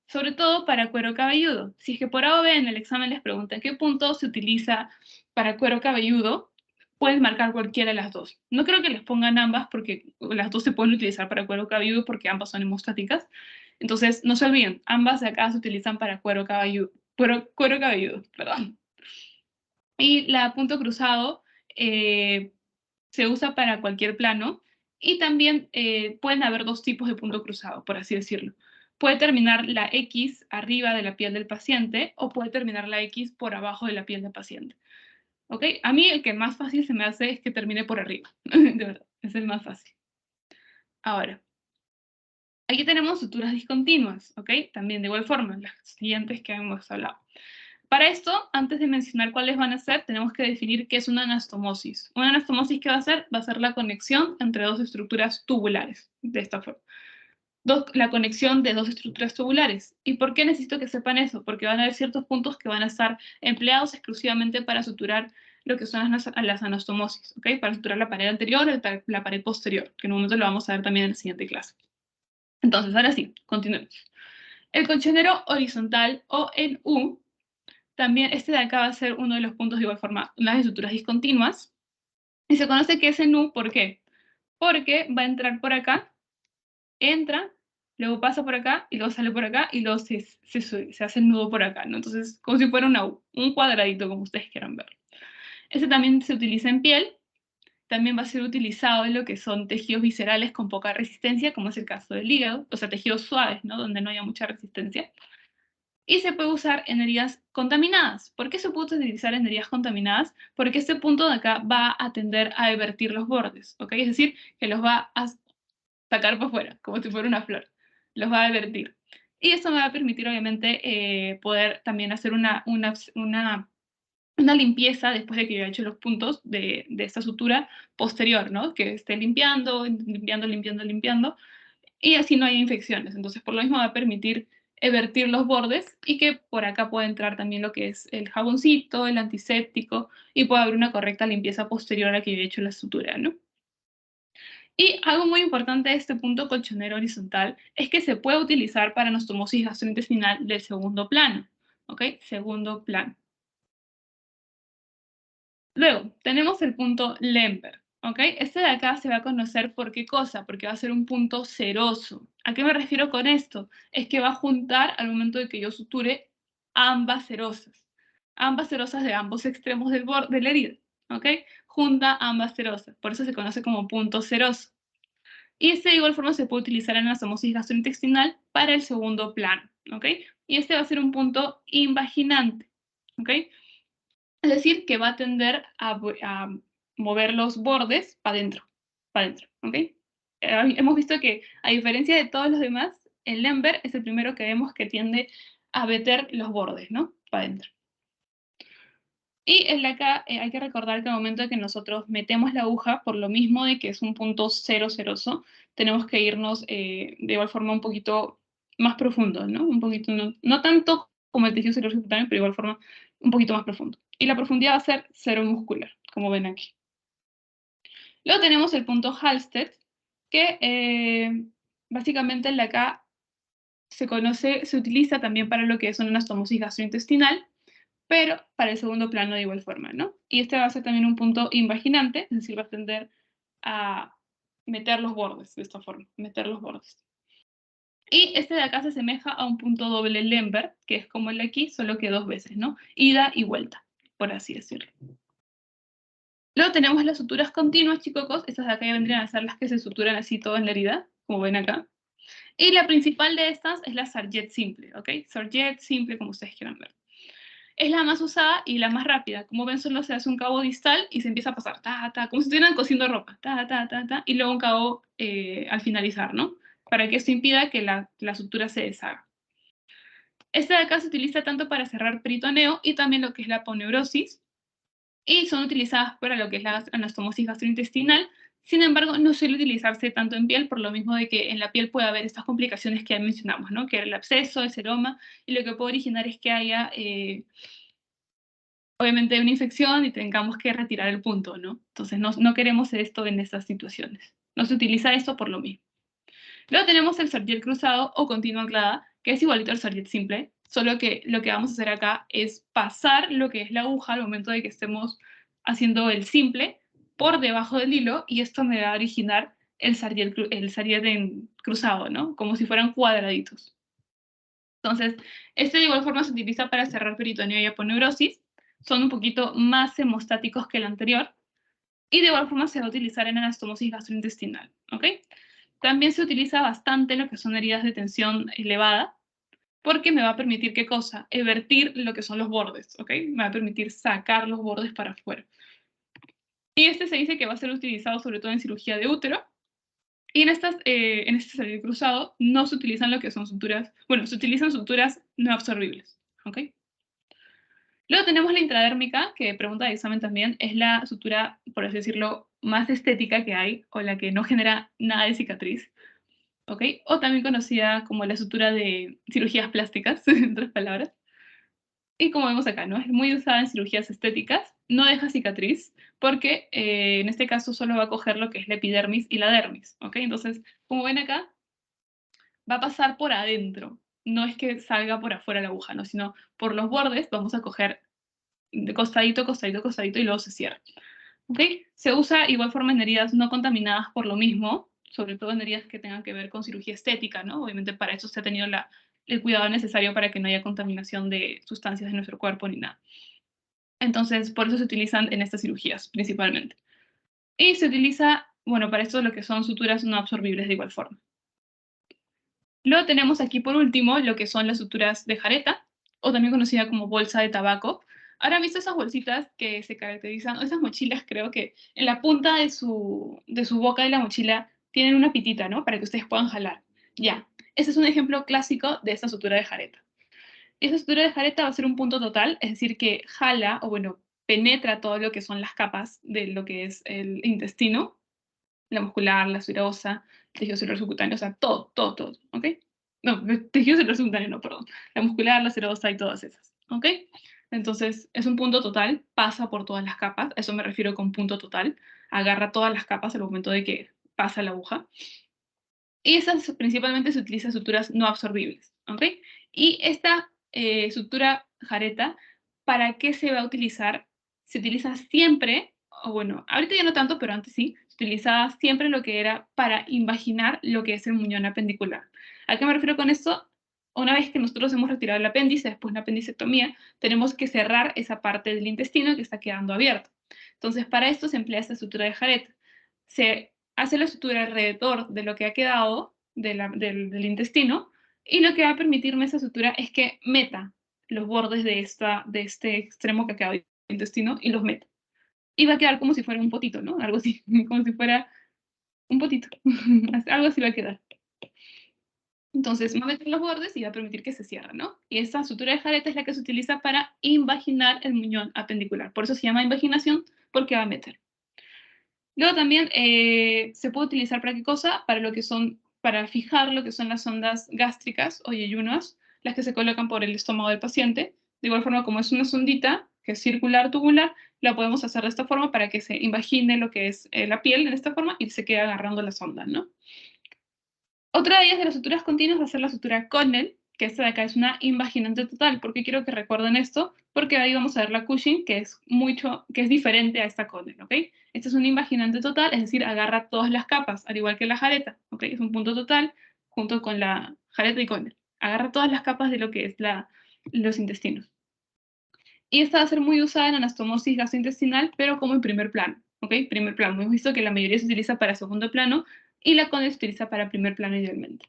Sobre todo para cuero cabelludo. Si es que por A o B en el examen les preguntan qué punto se utiliza para cuero cabelludo, pueden marcar cualquiera de las dos. No creo que les pongan ambas porque las dos se pueden utilizar para cuero cabelludo porque ambas son hemostáticas. Entonces, no se olviden, ambas de acá se utilizan para cuero cabelludo, cuero cabelludo, perdón. Y la punto cruzado se usa para cualquier plano y también pueden haber dos tipos de punto cruzado, por así decirlo. Puede terminar la X arriba de la piel del paciente o puede terminar la X por abajo de la piel del paciente. ¿Ok? A mí el que más fácil se me hace es que termine por arriba. De verdad, es el más fácil. Ahora, aquí tenemos suturas discontinuas, ¿ok? También de igual forma, las siguientes que hemos hablado. Para esto, antes de mencionar cuáles van a ser, tenemos que definir qué es una anastomosis. Una anastomosis, ¿qué va a ser? Va a ser la conexión entre dos estructuras tubulares, de esta forma. La conexión de dos estructuras tubulares. ¿Y por qué necesito que sepan eso? Porque van a haber ciertos puntos que van a estar empleados exclusivamente para suturar lo que son las anastomosis, ¿ok? Para suturar la pared anterior y la pared posterior, que en un momento lo vamos a ver también en la siguiente clase. Entonces, ahora sí, continuemos. El colchonero horizontal o en U, también este de acá va a ser uno de los puntos de igual forma, las estructuras discontinuas. Y se conoce que es en U, ¿por qué? Porque va a entrar por acá, entra, luego pasa por acá y luego sale por acá y luego se hace el nudo por acá, ¿no? Entonces, como si fuera una U, un cuadradito, como ustedes quieran ver. Este también se utiliza en piel, también va a ser utilizado en lo que son tejidos viscerales con poca resistencia, como es el caso del hígado, o sea, tejidos suaves, ¿no? Donde no haya mucha resistencia. Y se puede usar en heridas contaminadas. ¿Por qué se puede utilizar en heridas contaminadas? Porque este punto de acá va a tender a evertir los bordes, ¿ok? Es decir, que los va a sacar para afuera, como si fuera una flor. Los va a evertir. Y esto me va a permitir, obviamente, poder también hacer una limpieza después de que yo he hecho los puntos de esta sutura posterior, ¿no? Que esté limpiando, limpiando, limpiando, limpiando, y así no hay infecciones. Entonces, por lo mismo va a permitir vertir los bordes y que por acá pueda entrar también lo que es el jaboncito, el antiséptico y pueda haber una correcta limpieza posterior a la que yo he hecho la sutura, ¿no? Y algo muy importante de este punto colchonero horizontal es que se puede utilizar para anastomosis gastrointestinal del segundo plano, ¿ok? Segundo plano. Luego, tenemos el punto Lemberg, ¿ok? Este de acá se va a conocer por qué cosa, porque va a ser un punto seroso. ¿A qué me refiero con esto? Es que va a juntar al momento de que yo suture ambas serosas de ambos extremos del borde de la herida, ¿ok? Junta ambas serosas, por eso se conoce como punto seroso. Y este de igual forma se puede utilizar en la anastomosis gastrointestinal para el segundo plano, ¿ok? Y este va a ser un punto invaginante, ¿ok? Es decir, que va a tender a mover los bordes para adentro, ¿ok? Hemos visto que, a diferencia de todos los demás, el Lemberg es el primero que vemos que tiende a meter los bordes, ¿no? Para adentro. Y el de acá hay que recordar que al momento de que nosotros metemos la aguja, por lo mismo de que es un punto cero ceroso, tenemos que irnos de igual forma un poquito más profundo, ¿no? Un poquito, no tanto como el tejido celular subcutáneo, pero de igual forma un poquito más profundo. Y la profundidad va a ser cero muscular, como ven aquí. Luego tenemos el punto Halsted, que básicamente el de acá se utiliza también para lo que es una anastomosis gastrointestinal, pero para el segundo plano de igual forma, ¿no? Y este va a ser también un punto invaginante, es decir, va a tender a meter los bordes de esta forma, meter los bordes. Y este de acá se asemeja a un punto doble Lembert, que es como el de aquí, solo que 2 veces, ¿no? Ida y vuelta, por así decirlo. Luego tenemos las suturas continuas, chicos. Estas de acá ya vendrían a ser las que se suturan así todo en la herida, como ven acá. Y la principal de estas es la Sargent simple, ¿ok? Sargent simple, como ustedes quieran ver. Es la más usada y la más rápida. Como ven, solo se hace un cabo distal y se empieza a pasar, ta, ta, como si estuvieran cosiendo ropa, ta, ta, ta, ta, y luego un cabo al finalizar, ¿no? Para que esto impida que la sutura se deshaga. Esta de acá se utiliza tanto para cerrar peritoneo y también lo que es la aponeurosis, y son utilizadas para lo que es la anastomosis gastrointestinal. Sin embargo, no suele utilizarse tanto en piel, por lo mismo de que en la piel puede haber estas complicaciones que ya mencionamos, ¿no? Que es el absceso, el seroma, y lo que puede originar es que haya, obviamente, una infección y tengamos que retirar el punto, ¿no? Entonces, no queremos esto en estas situaciones. No se utiliza esto por lo mismo. Luego tenemos el Sargent cruzado o continua anclada, que es igualito al Sargent simple, solo que lo que vamos a hacer acá es pasar lo que es la aguja al momento de que estemos haciendo el simple por debajo del hilo, y esto me va a originar el Sargent cruzado, ¿no? Como si fueran cuadraditos. Entonces, este de igual forma se utiliza para cerrar peritoneo y aponeurosis. Son un poquito más hemostáticos que el anterior, y de igual forma se va a utilizar en anastomosis gastrointestinal, ¿ok? También se utiliza bastante en lo que son heridas de tensión elevada, porque me va a permitir, ¿qué cosa? Evertir lo que son los bordes, ¿ok? Me va a permitir sacar los bordes para afuera. Y este se dice que va a ser utilizado sobre todo en cirugía de útero, y en este salir cruzado no se utilizan lo que son suturas, bueno, se utilizan suturas no absorbibles, ¿ok? Luego tenemos la intradérmica, que pregunta de examen también, es la sutura, por así decirlo, más estética que hay, o la que no genera nada de cicatriz, ¿ok? O también conocida como la sutura de cirugías plásticas, en otras palabras. Y como vemos acá, ¿no? Es muy usada en cirugías estéticas, no deja cicatriz, porque en este caso solo va a coger lo que es la epidermis y la dermis, ¿ok? Entonces, como ven acá, va a pasar por adentro. No es que salga por afuera la aguja, ¿no? Sino por los bordes vamos a coger de costadito, costadito, costadito, y luego se cierra. ¿Ok? Se usa igual forma en heridas no contaminadas por lo mismo, sobre todo en heridas que tengan que ver con cirugía estética, ¿no? Obviamente para eso se ha tenido el cuidado necesario para que no haya contaminación de sustancias de nuestro cuerpo ni nada. Entonces, por eso se utilizan en estas cirugías principalmente. Y se utiliza, bueno, para esto lo que son suturas no absorbibles de igual forma. Luego tenemos aquí por último lo que son las suturas de jareta, o también conocida como bolsa de tabaco. Ahora han visto esas bolsitas que se caracterizan, o esas mochilas, creo que en la punta de su boca de la mochila tienen una pitita, ¿no? Para que ustedes puedan jalar. Ya, ese es un ejemplo clásico de esta sutura de jareta. Esa sutura de jareta va a ser un punto total, es decir, que jala, o bueno, penetra todo lo que son las capas de lo que es el intestino, la muscular, la serosa, el tejido celular subcutáneo, o sea, todo, todo, todo, ¿ok? No, el tejido celular subcutáneo no, perdón. La muscular, la serosa y todas esas, ¿ok? Entonces, es un punto total, pasa por todas las capas, a eso me refiero con punto total, agarra todas las capas al momento de que pasa la aguja. Y esas principalmente se utilizan suturas no absorbibles, ¿ok? Y esta sutura jareta, ¿para qué se va a utilizar? Se utiliza siempre, o bueno, ahorita ya no tanto, pero antes sí, se utilizaba siempre lo que era para invaginar lo que es el muñón apendicular. ¿A qué me refiero con esto? Una vez que nosotros hemos retirado el apéndice, después de una apendicectomía, tenemos que cerrar esa parte del intestino que está quedando abierta. Entonces, para esto se emplea esta sutura de jareta. Se hace la sutura alrededor de lo que ha quedado del intestino, y lo que va a permitirme esa sutura es que meta los bordes de este extremo que ha quedado del intestino y los meta. Y va a quedar como si fuera un potito, ¿no? Algo así, como si fuera un potito. Algo así va a quedar. Entonces, va a meter los bordes y va a permitir que se cierre, ¿no? Y esta sutura de jareta es la que se utiliza para invaginar el muñón apendicular. Por eso se llama invaginación, porque va a meter. Luego también se puede utilizar para qué cosa, para lo que son para fijar lo que son las sondas gástricas o yeyunas, las que se colocan por el estómago del paciente. De igual forma, como es una sondita que es circular, tubular, la podemos hacer de esta forma para que se invagine lo que es la piel en esta forma y se quede agarrando la sonda, ¿no? Otra de ellas de las suturas continuas va a ser la sutura Connell, que esta de acá es una invaginante total. ¿Por qué quiero que recuerden esto? Porque ahí vamos a ver la Cushing, que es diferente a esta Connell, ¿ok? Esta es una invaginante total, es decir, agarra todas las capas, al igual que la jareta, ¿ok? Es un punto total junto con la jareta y Connell. Agarra todas las capas de lo que es los intestinos. Y esta va a ser muy usada en anastomosis gastrointestinal, pero como en primer plano, ¿ok? Primer plano. Hemos visto que la mayoría se utiliza para segundo plano y la Connell se utiliza para primer plano idealmente.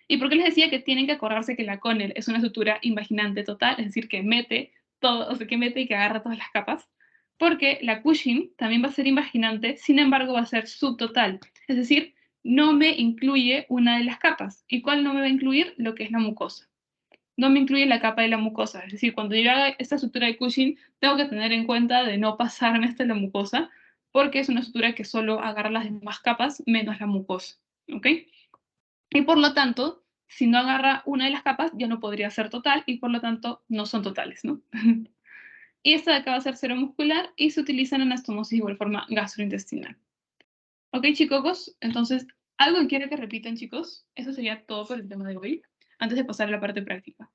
¿Y por qué les decía que tienen que acordarse que la Connell es una sutura invaginante total? Es decir, que mete todo, o sea, que mete y que agarra todas las capas. Porque la Cushing también va a ser invaginante, sin embargo va a ser subtotal. Es decir, no me incluye una de las capas. ¿Y cuál no me va a incluir? Lo que es la mucosa. No me incluye la capa de la mucosa. Es decir, cuando yo haga esta sutura de Cushing, tengo que tener en cuenta de no pasarme hasta la mucosa, porque es una sutura que solo agarra las demás capas menos la mucosa. ¿Ok? Y por lo tanto, si no agarra una de las capas, ya no podría ser total y por lo tanto no son totales, ¿no? Y esta de acá va a ser seromuscular y se utiliza en anastomosis de igual forma gastrointestinal. ¿Ok, chicos? Entonces, ¿algo que quiero que repitan, chicos? Eso sería todo por el tema de hoy, antes de pasar a la parte práctica.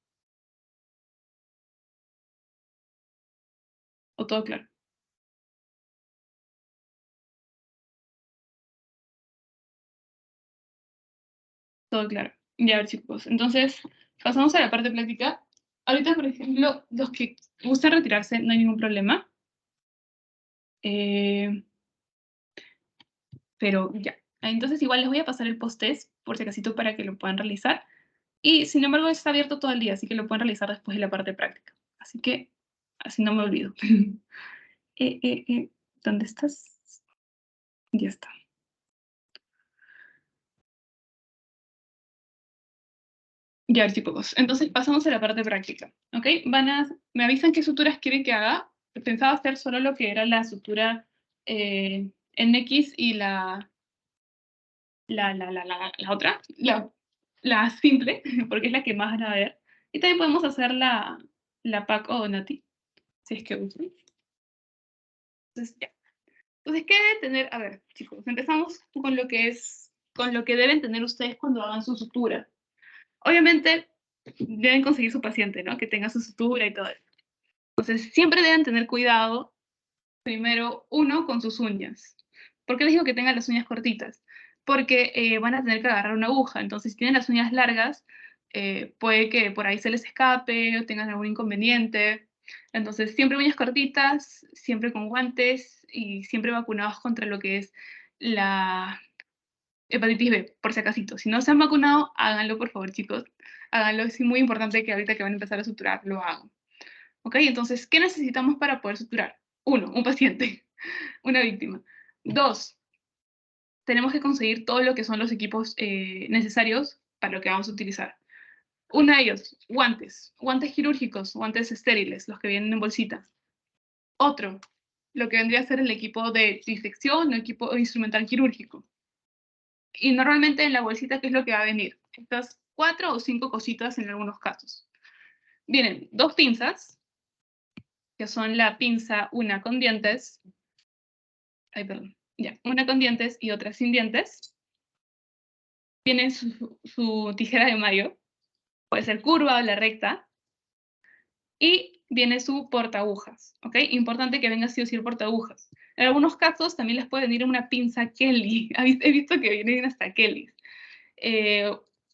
¿O todo claro? Todo claro. Ya, a ver, chicos. Entonces, pasamos a la parte práctica. Ahorita, por ejemplo, los que gustan retirarse, no hay ningún problema. Pero ya. Entonces igual les voy a pasar el post-test por si acaso para que lo puedan realizar. Y sin embargo está abierto todo el día, así que lo pueden realizar después de la parte práctica. Así que así no me olvido. ¿Dónde estás? Ya está. Ya, chicos. Entonces pasamos a la parte práctica. ¿Ok? Me avisan qué suturas quieren que haga. Pensaba hacer solo lo que era la sutura NX y la otra, la simple, porque es la que más van a ver. Y también podemos hacer la PAC o Donati, si es que usan. Entonces, ya. Entonces, ¿qué deben tener? A ver, chicos, empezamos con lo que deben tener ustedes cuando hagan su sutura. Obviamente, deben conseguir su paciente, ¿no? Que tenga su sutura y todo eso. Entonces, siempre deben tener cuidado, primero, uno, con sus uñas. ¿Por qué les digo que tengan las uñas cortitas? Porque van a tener que agarrar una aguja. Entonces, si tienen las uñas largas, puede que por ahí se les escape o tengan algún inconveniente. Entonces, siempre uñas cortitas, siempre con guantes y siempre vacunados contra lo que es la hepatitis B, por si acaso. Si no se han vacunado, háganlo, por favor, chicos. Háganlo, es muy importante que ahorita que van a empezar a suturar, lo hagan. ¿Ok? Entonces, ¿qué necesitamos para poder suturar? Uno, un paciente, una víctima. Dos, tenemos que conseguir todo lo que son los equipos necesarios para lo que vamos a utilizar. Uno de ellos, guantes quirúrgicos, guantes estériles, los que vienen en bolsita. Otro, lo que vendría a ser el equipo de disección o equipo instrumental quirúrgico. Y normalmente en la bolsita, ¿qué es lo que va a venir? Estas 4 o 5 cositas en algunos casos. Vienen 2 pinzas, que son la pinza, una con dientes, una con dientes y otra sin dientes. Viene su tijera de mayo, puede ser curva o la recta, y viene su portaagujas, ¿ok? Importante que venga sí o sí el portaagujas. En algunos casos también les puede venir una pinza Kelly, he visto que vienen hasta Kellys.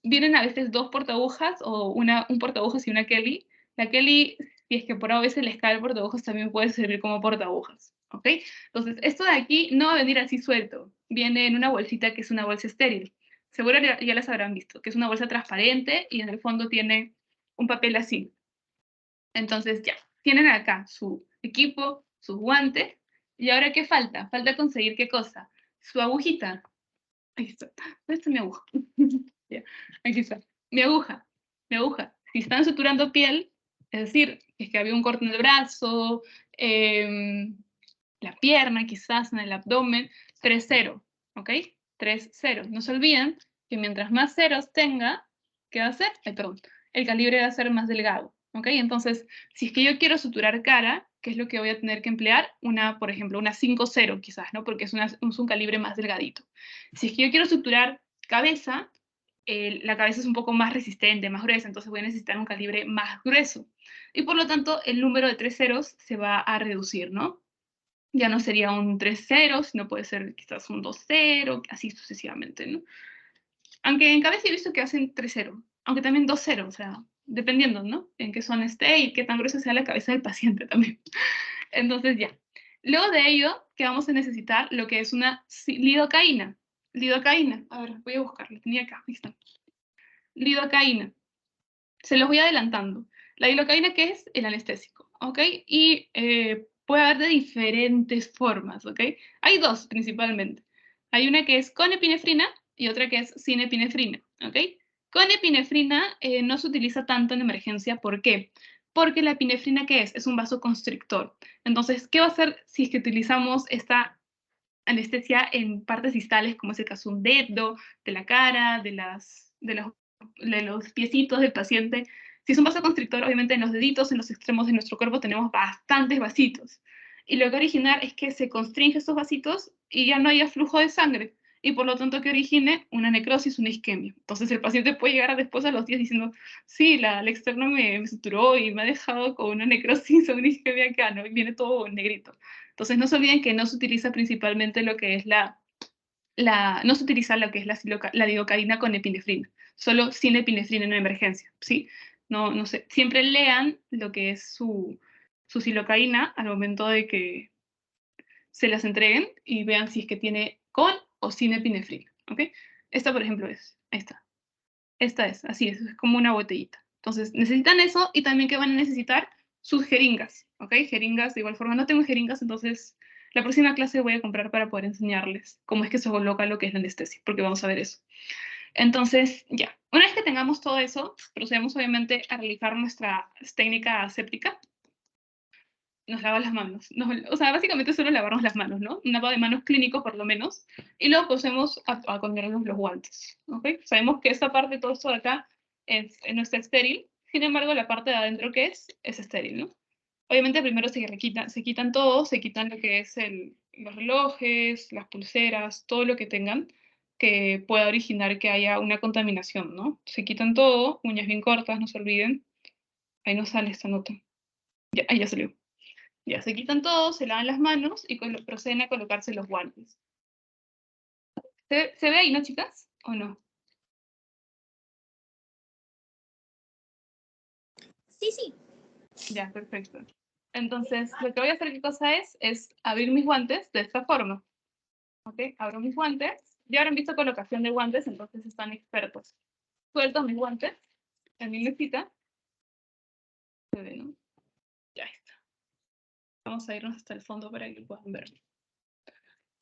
Vienen a veces 2 portaagujas o un portaagujas y una Kelly. La Kelly, si es que por a veces les cae el portaagujas, también puede servir como portaagujas, ¿ok? Entonces, esto de aquí no va a venir así suelto, viene en una bolsita que es una bolsa estéril. Seguro ya las habrán visto, que es una bolsa transparente y en el fondo tiene un papel así. Entonces, ya, tienen acá su equipo, sus guantes, y ahora, ¿qué falta? Falta conseguir, ¿qué cosa? Su agujita. Ahí está. ¿Dónde está mi aguja? Ya, aquí está. Mi aguja. Mi aguja. Si están suturando piel, es decir, es que había un corte en el brazo, la pierna, quizás en el abdomen, 3-0, ¿ok? 3-0. No se olviden que mientras más ceros tenga, ¿qué va a hacer? Ay, perdón, el calibre va a ser más delgado, ¿ok? Entonces, si es que yo quiero suturar cara, ¿qué es lo que voy a tener que emplear? Por ejemplo, una 5-0 quizás, ¿no? Porque es un calibre más delgadito. Si es que yo quiero suturar cabeza, la cabeza es un poco más resistente, más gruesa, entonces voy a necesitar un calibre más grueso. Y por lo tanto, el número de 3 ceros se va a reducir, ¿no? Ya no sería un 3-0, sino puede ser quizás un 2-0, así sucesivamente, ¿no? Aunque en cabeza he visto que hacen 3-0, aunque también 2-0, o sea, dependiendo, ¿no? En qué zona esté y qué tan gruesa sea la cabeza del paciente también. Entonces, ya. Luego de ello, que vamos a necesitar lo que es una lidocaína. Lidocaína, a ver, voy a buscarla, tenía acá, ahí está. Lidocaína. Se los voy adelantando. La lidocaína, ¿qué es? El anestésico, ¿ok? Y puede haber de diferentes formas, ¿ok? Hay dos principalmente. Hay una que es con epinefrina y otra que es sin epinefrina, ¿ok? Con epinefrina no se utiliza tanto en emergencia, ¿por qué? Porque la epinefrina, ¿qué es? Es un vasoconstrictor. Entonces, ¿qué va a hacer si es que utilizamos esta anestesia en partes distales, como es el caso de un dedo, de la cara, de los piecitos del paciente? Si es un vasoconstrictor, obviamente en los deditos, en los extremos de nuestro cuerpo tenemos bastantes vasitos. Y lo que origina es que se constringe estos vasitos y ya no haya flujo de sangre. Y por lo tanto que origine una necrosis, una isquemia. Entonces el paciente puede llegar después a los días diciendo, sí, el externo me suturó y me ha dejado con una necrosis o una isquemia acá, ¿no? Y viene todo negrito. Entonces no se olviden que no se utiliza principalmente lo que es no se utiliza lo que es la lidocaína con epinefrina, solo sin epinefrina en emergencia, ¿sí? No sé, siempre lean lo que es su silocaína al momento de que se las entreguen y vean si es que tiene con o sin epinefrina, ¿ok? Esta, por ejemplo, ahí está. Esta así es como una botellita. Entonces, necesitan eso y también que van a necesitar sus jeringas, ¿ok? Jeringas, de igual forma, no tengo jeringas, entonces la próxima clase voy a comprar para poder enseñarles cómo es que se coloca lo que es la anestesia, porque vamos a ver eso. Entonces, ya, una vez que tengamos todo eso, procedemos obviamente a realizar nuestra técnica aséptica. Nos lavamos las manos. O sea, básicamente solo lavarnos las manos, ¿no? Un lavado de manos clínico, por lo menos. Y luego procedemos a ponernos los guantes, ¿ok? Sabemos que esta parte, todo esto de acá, no está estéril. Sin embargo, la parte de adentro que es estéril, ¿no? Obviamente primero se quitan todo, se quitan lo que es los relojes, las pulseras, todo lo que tengan que pueda originar que haya una contaminación, ¿no? Se quitan todo, uñas bien cortas, no se olviden. Ahí no sale esta nota. Ya, ahí ya salió. Ya, se quitan todo, se lavan las manos y proceden a colocarse los guantes. ¿Se ve ahí, no, chicas? ¿O no? Sí, sí. Ya, perfecto. Entonces, lo que voy a hacer, ¿qué cosa es abrir mis guantes de esta forma. ¿Ok? Abro mis guantes. Ya habrán visto colocación de guantes, entonces están expertos. Suelto mis guantes en mi mesita. Se ve, ¿no? Ya está. Vamos a irnos hasta el fondo para que puedan ver.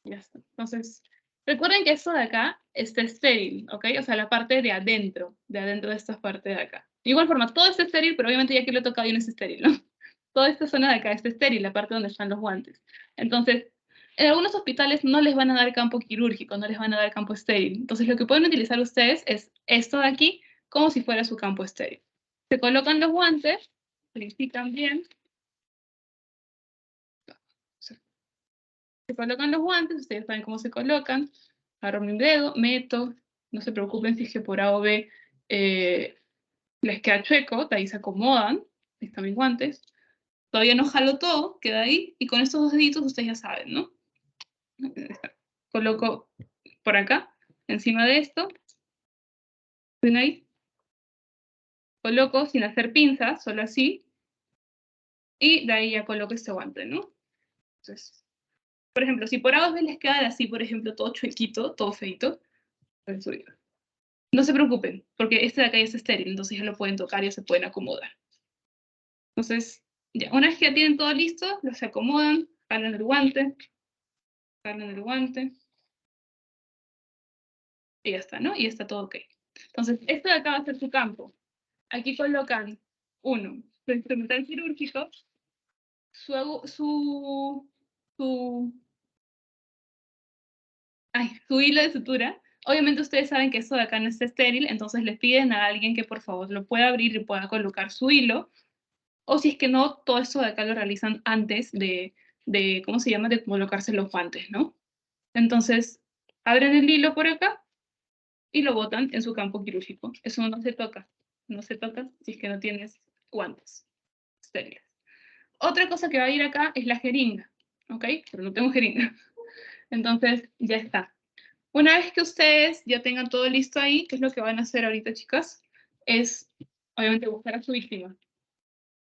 Ya está. Entonces, recuerden que esto de acá está estéril, ¿ok? O sea, la parte de adentro de esta parte de acá. De igual forma, todo está estéril, pero obviamente ya que lo he tocado ya no es estéril, ¿no? Toda esta zona de acá está estéril, la parte donde están los guantes. Entonces, en algunos hospitales no les van a dar campo quirúrgico, no les van a dar campo estéril. Entonces, lo que pueden utilizar ustedes es esto de aquí como si fuera su campo estéril. Se colocan los guantes, limpian bien. Se colocan los guantes, ustedes saben cómo se colocan. Agarro mi dedo, meto, no se preocupen si es que por A o B les queda chueco, de ahí se acomodan, ahí están mis guantes. Todavía no jalo todo, queda ahí, y con estos dos deditos ustedes ya saben, ¿no? Coloco por acá, encima de esto, ven ahí, coloco sin hacer pinzas, solo así, y de ahí ya coloco este guante, ¿no? Entonces, por ejemplo, si por A o B les queda así, por ejemplo, todo chuequito, todo feito, pueden subir. No se preocupen, porque este de acá ya es estéril, entonces ya lo pueden tocar y ya se pueden acomodar. Entonces, ya, una vez que ya tienen todo listo, los acomodan, jalan el guante, y ya está, ¿no? Y está todo ok. Entonces, esto de acá va a ser su campo. Aquí colocan, uno, su instrumental quirúrgico, su, su hilo de sutura, Obviamente ustedes saben que esto de acá no está estéril, entonces les piden a alguien que por favor lo pueda abrir y pueda colocar su hilo, o si es que no, todo esto de acá lo realizan antes de ¿cómo se llama?, de colocarse los guantes, ¿no? Entonces, abren el hilo por acá y lo botan en su campo quirúrgico. Eso no se toca si es que no tienes guantes estériles. Otra cosa que va a ir acá es la jeringa, ¿ok? Pero no tengo jeringa. Entonces, ya está. Una vez que ustedes ya tengan todo listo ahí, ¿qué es lo que van a hacer ahorita, chicas? Es, obviamente, buscar a su víctima.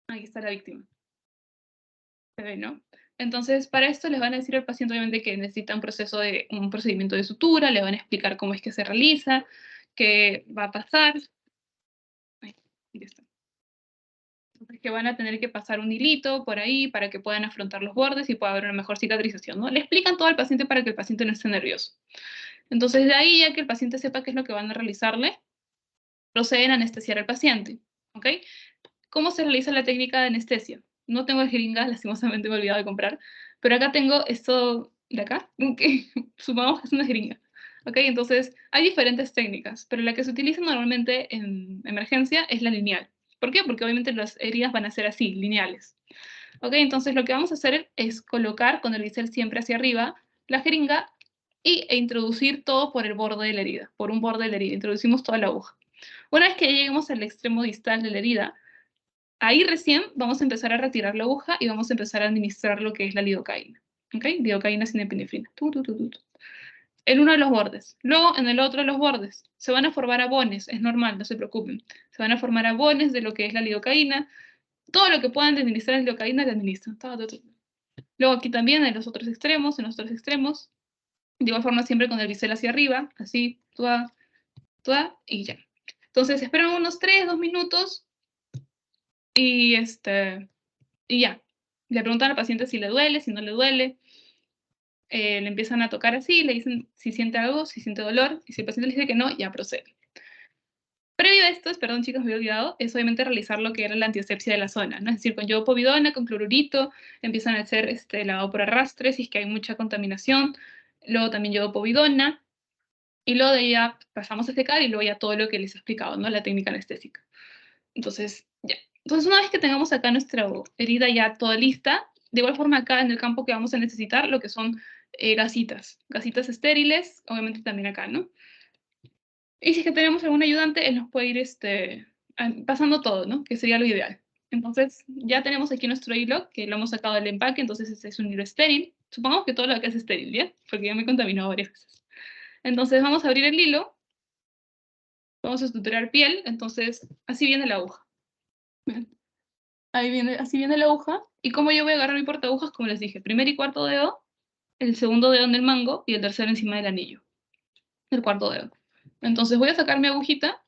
Ahí está la víctima. Se ve, ¿no? Entonces, para esto les van a decir al paciente, obviamente, que necesita un procedimiento de sutura, le van a explicar cómo es que se realiza, qué va a pasar. Ahí, ya está. Entonces, que van a tener que pasar un hilito por ahí para que puedan afrontar los bordes y pueda haber una mejor cicatrización, ¿no? Le explican todo al paciente para que el paciente no esté nervioso. Entonces, de ahí, ya que el paciente sepa qué es lo que van a realizarle, proceden a anestesiar al paciente, ¿ok? ¿Cómo se realiza la técnica de anestesia? No tengo jeringas, lastimosamente me he olvidado de comprar, pero acá tengo esto de acá, que supongamos que es una jeringa. ¿Ok? Entonces, hay diferentes técnicas, pero la que se utiliza normalmente en emergencia es la lineal. ¿Por qué? Porque obviamente las heridas van a ser así, lineales. ¿Ok? Entonces, lo que vamos a hacer es colocar con el bisel siempre hacia arriba la jeringa e introducir todo por el borde de la herida, por un borde de la herida. Introducimos toda la aguja. Una vez que lleguemos al extremo distal de la herida, ahí recién vamos a empezar a retirar la aguja y vamos a empezar a administrar lo que es la lidocaína. ¿Ok? Lidocaína sin epinefrina. En uno de los bordes. Luego, en el otro de los bordes. Se van a formar abones, es normal, no se preocupen. Se van a formar abones de lo que es la lidocaína. Todo lo que puedan administrar la lidocaína, la administran. Luego aquí también, en los otros extremos, de igual forma siempre con el bisel hacia arriba, así, y ya. Entonces, esperan unos 3, 2 minutos y ya. Le preguntan al paciente si le duele, si no le duele. Le empiezan a tocar así, le dicen si siente algo, si siente dolor, y si el paciente le dice que no, ya procede. Previo a esto, perdón chicos, me he olvidado, es obviamente realizar lo que era la antiasepsia de la zona, ¿no? Es decir, con yodo povidona, con clorurito, empiezan a hacer lavado por arrastre, si es que hay mucha contaminación, luego también yodo povidona, y luego de ahí ya pasamos a secar y luego ya todo lo que les he explicado, ¿no? La técnica anestésica. Entonces, ya. Entonces, una vez que tengamos acá nuestra herida ya toda lista, de igual forma acá en el campo que vamos a necesitar lo que son gasitas estériles, obviamente también acá, ¿no? Y si es que tenemos algún ayudante, él nos puede ir pasando todo, ¿no? Que sería lo ideal. Entonces, ya tenemos aquí nuestro hilo, que lo hemos sacado del empaque, entonces este es un hilo estéril. Supongamos que todo lo que es estéril, ¿ya? Porque ya me he contaminado varias veces. Entonces, vamos a abrir el hilo, vamos a estructurar piel, entonces, así viene la aguja. ¿Ven? Así viene la aguja, y como yo voy a agarrar mi portaagujas, como les dije, primer y cuarto dedo, el segundo dedo en el mango, y el tercero encima del anillo, el cuarto dedo. Entonces voy a sacar mi agujita,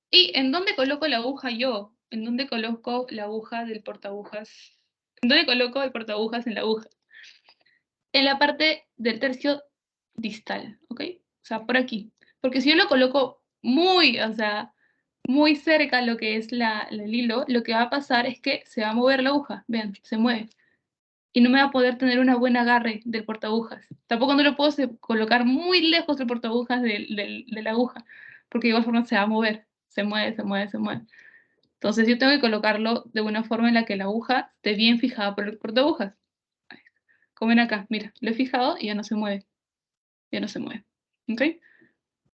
¿y en dónde coloco la aguja yo? ¿En dónde coloco la aguja del portaagujas? ¿En dónde coloco el portaagujas en la aguja? En la parte del tercio distal, ¿ok? O sea, por aquí. Porque si yo lo coloco muy, o sea, muy cerca a lo que es el hilo, lo que va a pasar es que se va a mover la aguja, vean, se mueve. Y no me va a poder tener una buena agarre del portaagujas. Tampoco no lo puedo colocar muy lejos del portaagujas de la aguja, porque de igual forma se va a mover, se mueve, se mueve, se mueve. Entonces yo tengo que colocarlo de una forma en la que la aguja esté bien fijada por el portaagujas. Como ven acá, mira, lo he fijado y ya no se mueve, ya no se mueve. ¿Ok?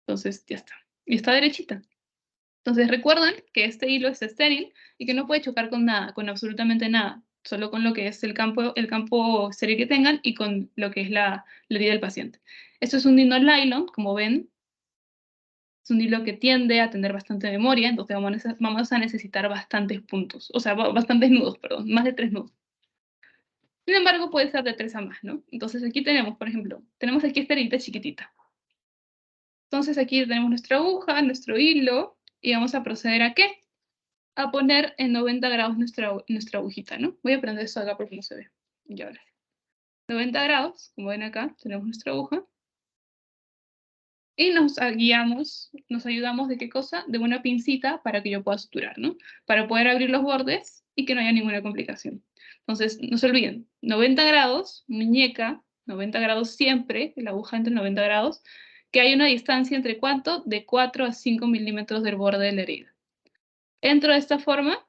Entonces ya está. Y está derechita. Entonces recuerden que este hilo es estéril y que no puede chocar con nada, con absolutamente nada, solo con lo que es el campo estéril que tengan y con lo que es la herida del paciente. Esto es un hilo nylon, como ven, es un hilo que tiende a tener bastante memoria, entonces vamos a necesitar bastantes puntos, o sea, bastantes nudos, perdón, más de 3 nudos. Sin embargo, puede ser de 3 a más, ¿no? Entonces aquí tenemos, por ejemplo, tenemos aquí esta herida chiquitita. Entonces aquí tenemos nuestra aguja, nuestro hilo, y vamos a proceder ¿a qué? A poner en 90 grados nuestra agujita, ¿no? Voy a prender esto acá porque no se ve. Y ahora sí. 90 grados, como ven acá, tenemos nuestra aguja. Y nos ayudamos de qué cosa? De una pincita para que yo pueda suturar, ¿no? Para poder abrir los bordes y que no haya ninguna complicación. Entonces, no se olviden, 90 grados, muñeca, 90 grados siempre, la aguja entre 90 grados, que hay una distancia entre ¿cuánto? De 4 a 5 milímetros del borde de la herida. Entro de esta forma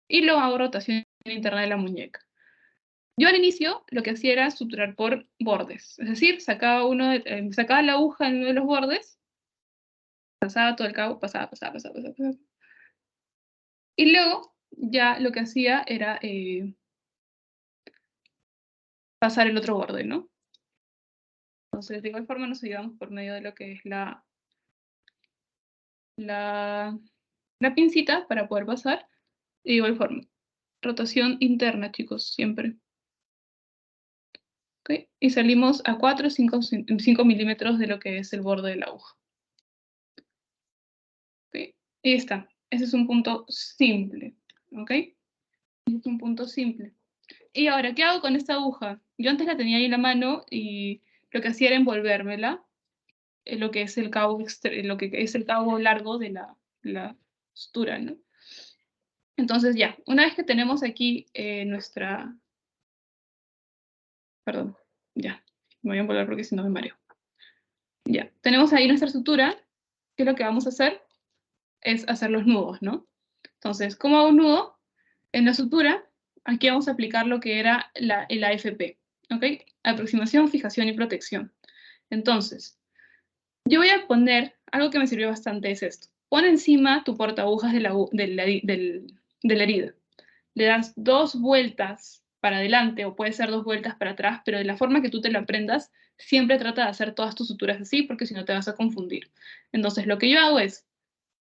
y lo hago rotación interna de la muñeca. Yo al inicio lo que hacía era suturar por bordes, es decir, sacaba la aguja en uno de los bordes, pasaba todo el cabo, pasaba. Y luego ya lo que hacía era pasar el otro borde, ¿no? Entonces, de igual forma nos ayudamos por medio de lo que es la pincita para poder pasar. De igual forma, rotación interna, chicos, siempre. ¿Okay? Y salimos a 4 o 5 milímetros de lo que es el borde de la aguja. ¿Okay? Y está. Ese es un punto simple. ¿Ok? Es un punto simple. Y ahora, ¿qué hago con esta aguja? Yo antes la tenía ahí en la mano y lo que hacía era envolvérmela en lo que es el cabo, lo que es el cabo largo de la sutura, ¿no? Entonces ya, una vez que tenemos aquí perdón, ya, me voy a envolver porque si no me mareo. Ya, tenemos ahí nuestra sutura, ¿qué es lo que vamos a hacer? Es hacer los nudos, ¿no? Entonces, ¿cómo hago un nudo? En la sutura, aquí vamos a aplicar lo que era el AFP, ¿ok? Aproximación, fijación y protección. Entonces, yo voy a poner, algo que me sirvió bastante es esto. Pon encima tu portaagujas de la herida. Le das 2 vueltas para adelante o puede ser 2 vueltas para atrás, pero de la forma que tú te lo aprendas, siempre trata de hacer todas tus suturas así porque si no te vas a confundir. Entonces, lo que yo hago es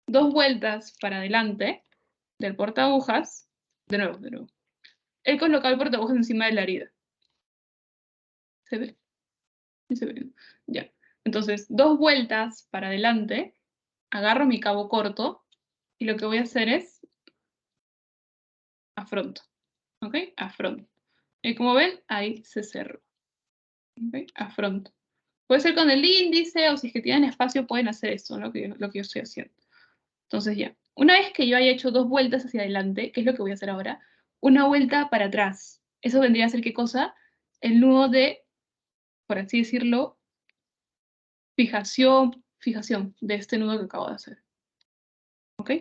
2 vueltas para adelante del portaagujas, de nuevo. He colocado el portaagujas encima de la herida. ¿Se ve? Sí se ve. Ya. Entonces, 2 vueltas para adelante, agarro mi cabo corto y lo que voy a hacer es afronto. ¿Ok? Afronto. Y como ven, ahí se cerró. ¿Ok? Afronto. Puede ser con el índice o si es que tienen espacio pueden hacer esto, ¿no? Lo que yo estoy haciendo. Entonces ya, una vez que yo haya hecho 2 vueltas hacia adelante, ¿qué es lo que voy a hacer ahora? Una vuelta para atrás. Eso vendría a ser ¿qué cosa? El nudo de, por así decirlo, fijación de este nudo que acabo de hacer. ¿Ok?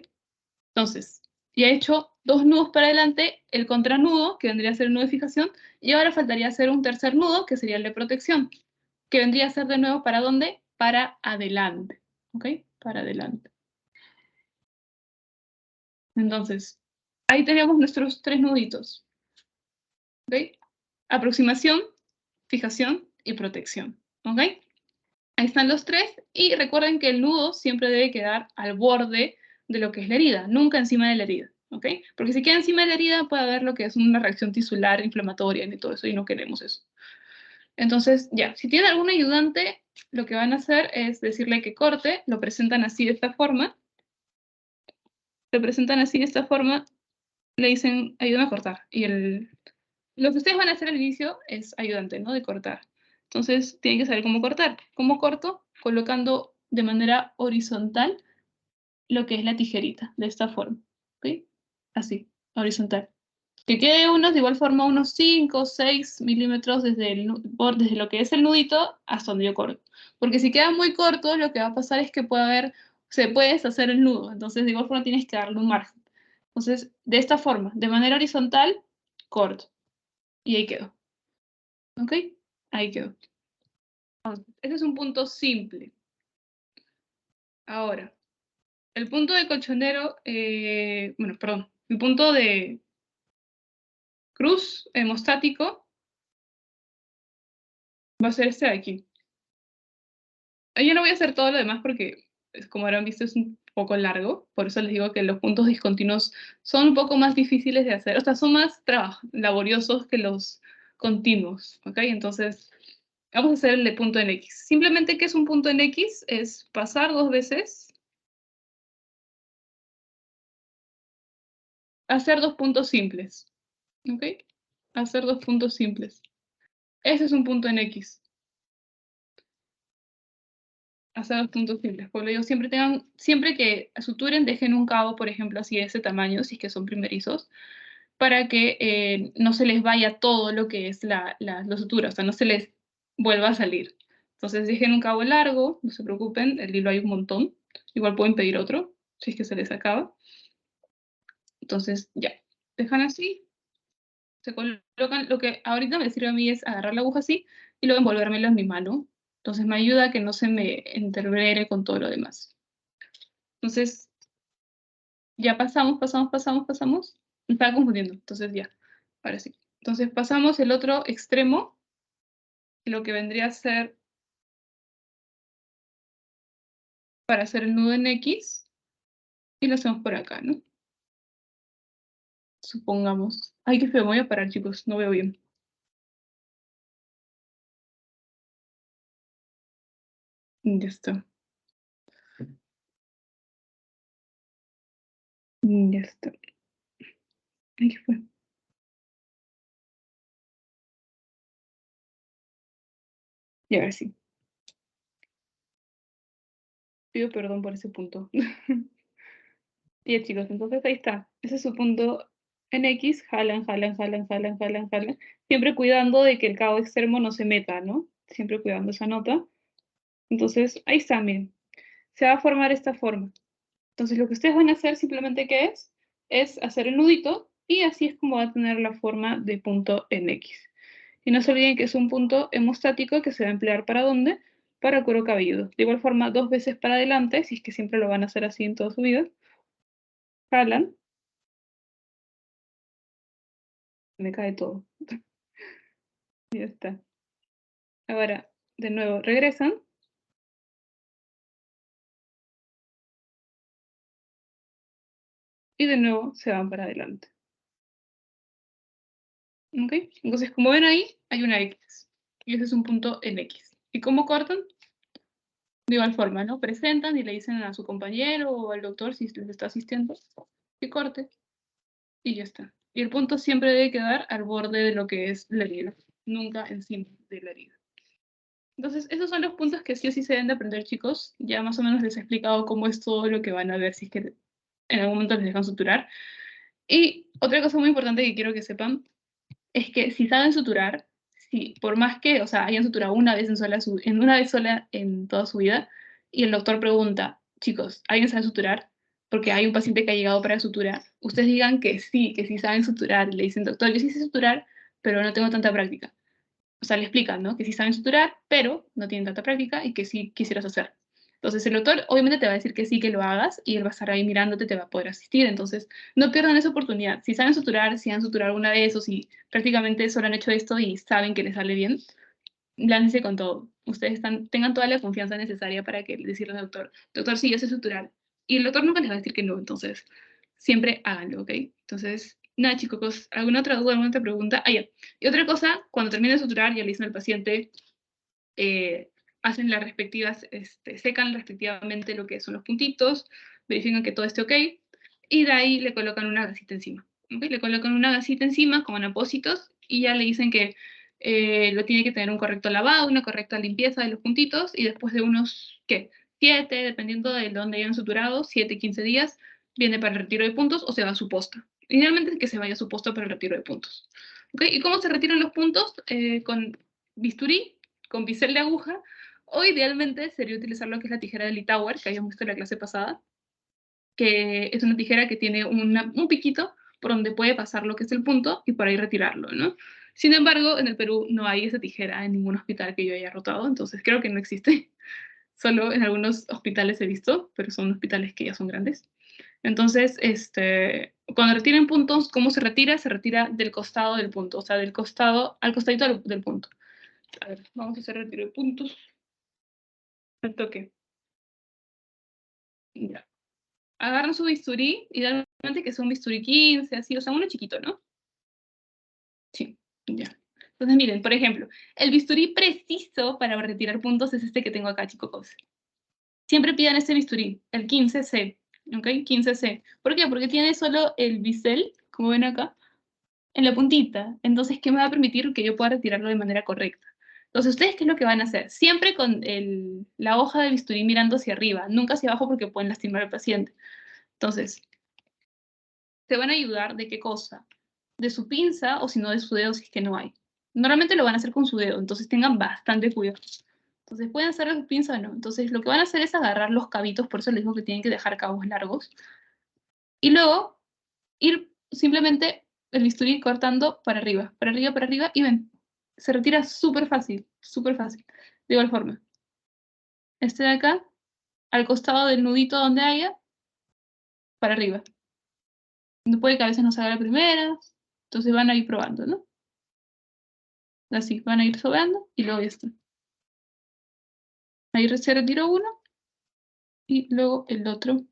Entonces, ya he hecho 2 nudos para adelante, el contranudo, que vendría a ser el nudo de fijación, y ahora faltaría hacer un tercer nudo, que sería el de protección, que vendría a ser de nuevo ¿para dónde? Para adelante. ¿Ok? Para adelante. Entonces, ahí tenemos nuestros 3 nuditos. ¿Ok? Aproximación, fijación y protección. ¿Ok? Ahí están los 3 y recuerden que el nudo siempre debe quedar al borde de lo que es la herida, nunca encima de la herida. ¿Ok? Porque si queda encima de la herida puede haber lo que es una reacción tisular, inflamatoria y todo eso y no queremos eso. Entonces, ya, si tienen algún ayudante, lo que van a hacer es decirle que corte, lo presentan así de esta forma, le dicen, ayúdame a cortar. Y lo que ustedes van a hacer al inicio es ayudante, ¿no? De cortar. Entonces, tienen que saber cómo cortar. ¿Cómo corto? Colocando de manera horizontal lo que es la tijerita, de esta forma. ¿Ok? Así, horizontal. Que quede de igual forma unos 5 o 6 milímetros desde lo que es el nudito hasta donde yo corto. Porque si queda muy corto, lo que va a pasar es que se puede deshacer el nudo. Entonces, de igual forma tienes que darle un margen. Entonces, de esta forma, de manera horizontal, corto. Y ahí quedó. ¿Ok? Ahí quedó. Entonces, ese es un punto simple. Ahora, el punto de colchonero, perdón, el punto de cruz hemostático va a ser este de aquí. Yo no voy a hacer todo lo demás porque, como habrán visto, es un poco largo. Por eso les digo que los puntos discontinuos son un poco más difíciles de hacer. O sea, son más laboriosos que los continuos. ¿Ok? Entonces, vamos a hacer el de punto en X. Simplemente, ¿qué es un punto en X? Es pasar 2 veces, hacer 2 puntos simples. ¿Ok? Hacer 2 puntos simples. Ese es un punto en X. Hacer 2 puntos simples. Por lo digo, siempre que suturen, dejen un cabo, por ejemplo, así de ese tamaño, si es que son primerizos, para que no se les vaya todo lo que es la sutura, o sea, no se les vuelva a salir. Entonces dejen un cabo largo, no se preocupen, el hilo hay un montón. Igual pueden pedir otro, si es que se les acaba. Entonces ya, dejan así, se colocan, lo que ahorita me sirve a mí es agarrar la aguja así y luego envolvérmelo en mi mano. Entonces me ayuda a que no se me entrevere con todo lo demás. Entonces ya pasamos. Me estaba confundiendo, entonces ya, ahora sí. Entonces pasamos el otro extremo, lo que vendría a ser para hacer el nudo en X, y lo hacemos por acá, ¿no? Supongamos. Ay, qué feo, me voy a parar, chicos, no veo bien. Ya está. Ya está. Ay, qué fue. Y ahora sí. Pido perdón por ese punto. Ya, chicos, entonces ahí está. Ese es su punto en X. Jalan. Siempre cuidando de que el cabo extremo no se meta, ¿no? Siempre cuidando esa nota. Entonces, ahí está, miren. Se va a formar esta forma. Entonces, lo que ustedes van a hacer simplemente, ¿qué es? Es hacer el nudito y así es como va a tener la forma de punto en X. Y no se olviden que es un punto hemostático que se va a emplear ¿para dónde? Para cuero cabelludo. De igual forma, 2 veces para adelante, si es que siempre lo van a hacer así en toda su vida. Jalan. Me cae todo. Ya está. Ahora, de nuevo, regresan. Y de nuevo se van para adelante. ¿Ok? Entonces, como ven ahí, hay una X. Y ese es un punto en X. ¿Y cómo cortan? De igual forma, ¿no? Presentan y le dicen a su compañero o al doctor si les está asistiendo que corte y ya está. Y el punto siempre debe quedar al borde de lo que es la herida, nunca encima de la herida. Entonces, esos son los puntos que sí o sí se deben de aprender, chicos. Ya más o menos les he explicado cómo es todo lo que van a ver si es que en algún momento les dejan suturar. Y otra cosa muy importante que quiero que sepan es que si saben suturar, si por más que, o sea, hayan suturado una vez en una vez sola en toda su vida, y el doctor pregunta, chicos, ¿alguien sabe suturar? Porque hay un paciente que ha llegado para suturar, ustedes digan que sí saben suturar, le dicen, doctor, yo sí sé suturar, pero no tengo tanta práctica. O sea, le explican, ¿no? Que sí saben suturar, pero no tienen tanta práctica y que sí quisieras hacer. Entonces el doctor obviamente te va a decir que sí, que lo hagas y él va a estar ahí mirándote, te va a poder asistir. Entonces no pierdan esa oportunidad. Si saben suturar, si han suturado alguna vez o si prácticamente solo han hecho esto y saben que les sale bien, láncense con todo. Ustedes tengan toda la confianza necesaria para que decirle al doctor, doctor, sí, yo sé suturar. Y el doctor nunca les va a decir que no, entonces siempre háganlo, ¿ok? Entonces, nada, chicos, ¿alguna otra duda, alguna otra pregunta? Ah, ya. Y otra cosa, cuando termine de suturar, ya le dicen al paciente, eh, hacen las respectivas, secan respectivamente lo que son los puntitos, verifican que todo esté ok, y de ahí le colocan una gasita encima. ¿Okay? Le colocan una gasita encima con apósitos y ya le dicen que lo tiene que tener un correcto lavado, una correcta limpieza de los puntitos, y después de unos, ¿qué? 7, dependiendo de dónde hayan suturado, 7, 15 días, viene para el retiro de puntos o se va a su posta. Idealmente es que se vaya a su posta para el retiro de puntos. ¿Okay? ¿Y cómo se retiran los puntos? Con bisturí, con pincel de aguja, o idealmente sería utilizar lo que es la tijera de Litauer, que habíamos visto en la clase pasada, que es una tijera que tiene un piquito por donde puede pasar lo que es el punto y por ahí retirarlo, ¿no? Sin embargo, en el Perú no hay esa tijera en ningún hospital que yo haya rotado, entonces creo que no existe. Solo en algunos hospitales he visto, pero son hospitales que ya son grandes. Entonces, cuando retiren puntos, ¿cómo se retira? Se retira del costado del punto, o sea, del costado al costadito del punto. A ver, vamos a hacer retiro de puntos. Al toque. Ya. Agarran su bisturí, idealmente que sea un bisturí 15, así, o sea, uno chiquito, ¿no? Sí, ya. Entonces, miren, por ejemplo, el bisturí preciso para retirar puntos es este que tengo acá, chicos. Siempre pidan este bisturí, el 15C, ¿ok? 15C. ¿Por qué? Porque tiene solo el bisel, como ven acá, en la puntita. Entonces, ¿qué me va a permitir que yo pueda retirarlo de manera correcta? Entonces, ¿ustedes qué es lo que van a hacer? Siempre con la hoja de bisturí mirando hacia arriba, nunca hacia abajo porque pueden lastimar al paciente. Entonces, te van a ayudar de qué cosa? De su pinza o si no de su dedo si es que no hay. Normalmente lo van a hacer con su dedo, entonces tengan bastante cuidado. Entonces pueden hacer los pins o no. Entonces lo que van a hacer es agarrar los cabitos, por eso les digo que tienen que dejar cabos largos. Y luego ir simplemente el bisturí cortando para arriba, y ven, se retira súper fácil, de igual forma. Este de acá, al costado del nudito donde haya, para arriba. No puede que a veces no salga la primera, entonces van a ir probando, ¿no? Así, van a ir sobrando y luego ya está. Ahí se retiró uno y luego el otro.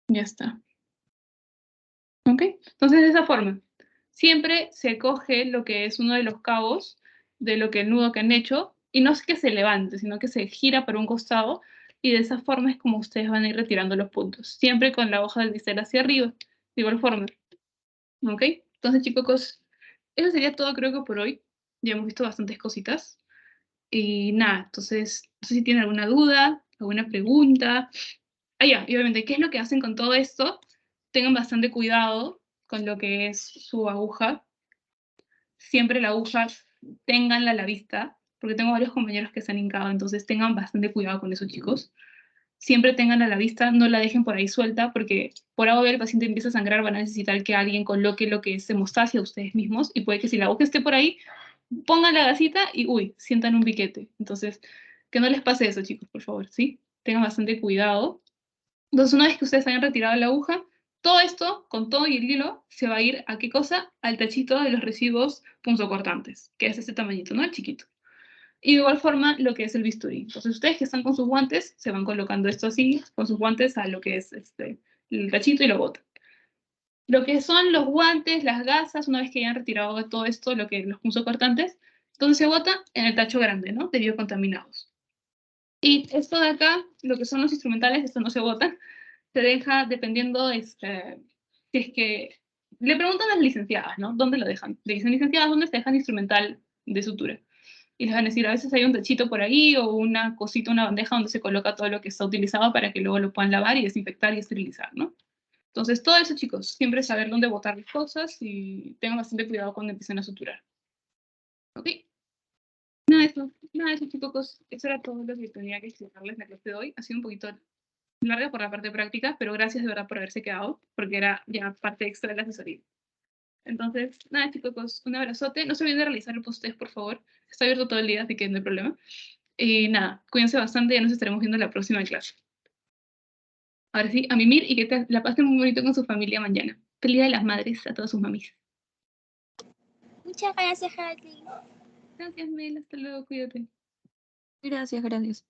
Ya está. ¿Ok? Entonces de esa forma, siempre se coge lo que es uno de los cabos de lo que el nudo que han hecho y no es que se levante, sino que se gira por un costado y de esa forma es como ustedes van a ir retirando los puntos, siempre con la hoja del bisel hacia arriba, de igual forma. ¿Ok? Entonces chicos, eso sería todo creo que por hoy. Ya hemos visto bastantes cositas. Y nada, entonces, no sé si tienen alguna duda, alguna pregunta. Ah, ya, y obviamente, ¿qué es lo que hacen con todo esto? Tengan bastante cuidado con lo que es su aguja. Siempre la aguja, ténganla a la vista, porque tengo varios compañeros que se han hincado, entonces tengan bastante cuidado con eso, chicos. Siempre tengan a la vista, no la dejen por ahí suelta, porque por algo el paciente empieza a sangrar, van a necesitar que alguien coloque lo que es hemostasia a ustedes mismos, y puede que si la aguja esté por ahí, pongan la gasita y, uy, sientan un piquete. Entonces, que no les pase eso, chicos, por favor, ¿sí? Tengan bastante cuidado. Entonces, una vez que ustedes hayan retirado la aguja, todo esto, con todo y el hilo, se va a ir a qué cosa? Al tachito de los residuos punzocortantes, que es este tamañito, ¿no? El chiquito. Y de igual forma, lo que es el bisturí. Entonces, ustedes que están con sus guantes, se van colocando esto así, con sus guantes, a lo que es el tachito y lo botan. Lo que son los guantes, las gasas, una vez que hayan retirado de todo esto, lo que los punzocortantes, entonces se bota en el tacho grande, ¿no? De biocontaminados. Y esto de acá, lo que son los instrumentales, esto no se bota, se deja dependiendo, si es que le preguntan a las licenciadas, ¿no? ¿Dónde lo dejan? Le dicen, licenciadas, ¿dónde se dejan instrumental de sutura? Y les van a decir, a veces hay un tachito por ahí o una cosita, una bandeja donde se coloca todo lo que está utilizado para que luego lo puedan lavar y desinfectar y esterilizar, ¿no? Entonces, todo eso, chicos, siempre saber dónde botar las cosas y tengan bastante cuidado cuando empiecen a suturar. ¿Ok? Nada de eso, chicos. Eso era todo lo que tenía que explicarles en la clase de hoy. Ha sido un poquito larga por la parte práctica, pero gracias de verdad por haberse quedado, porque era ya parte extra de la asesoría. Entonces, nada, chicos, un abrazote. No se olviden de realizar el post-test, por favor. Está abierto todo el día, así que no hay problema. Y nada, cuídense bastante, ya nos estaremos viendo en la próxima clase. Ahora sí, a mimir y que la pasen muy bonito con su familia mañana. Feliz Día de las Madres a todas sus mamis. Muchas gracias, Hartley. Gracias, Mel. Hasta luego. Cuídate. Gracias, gracias.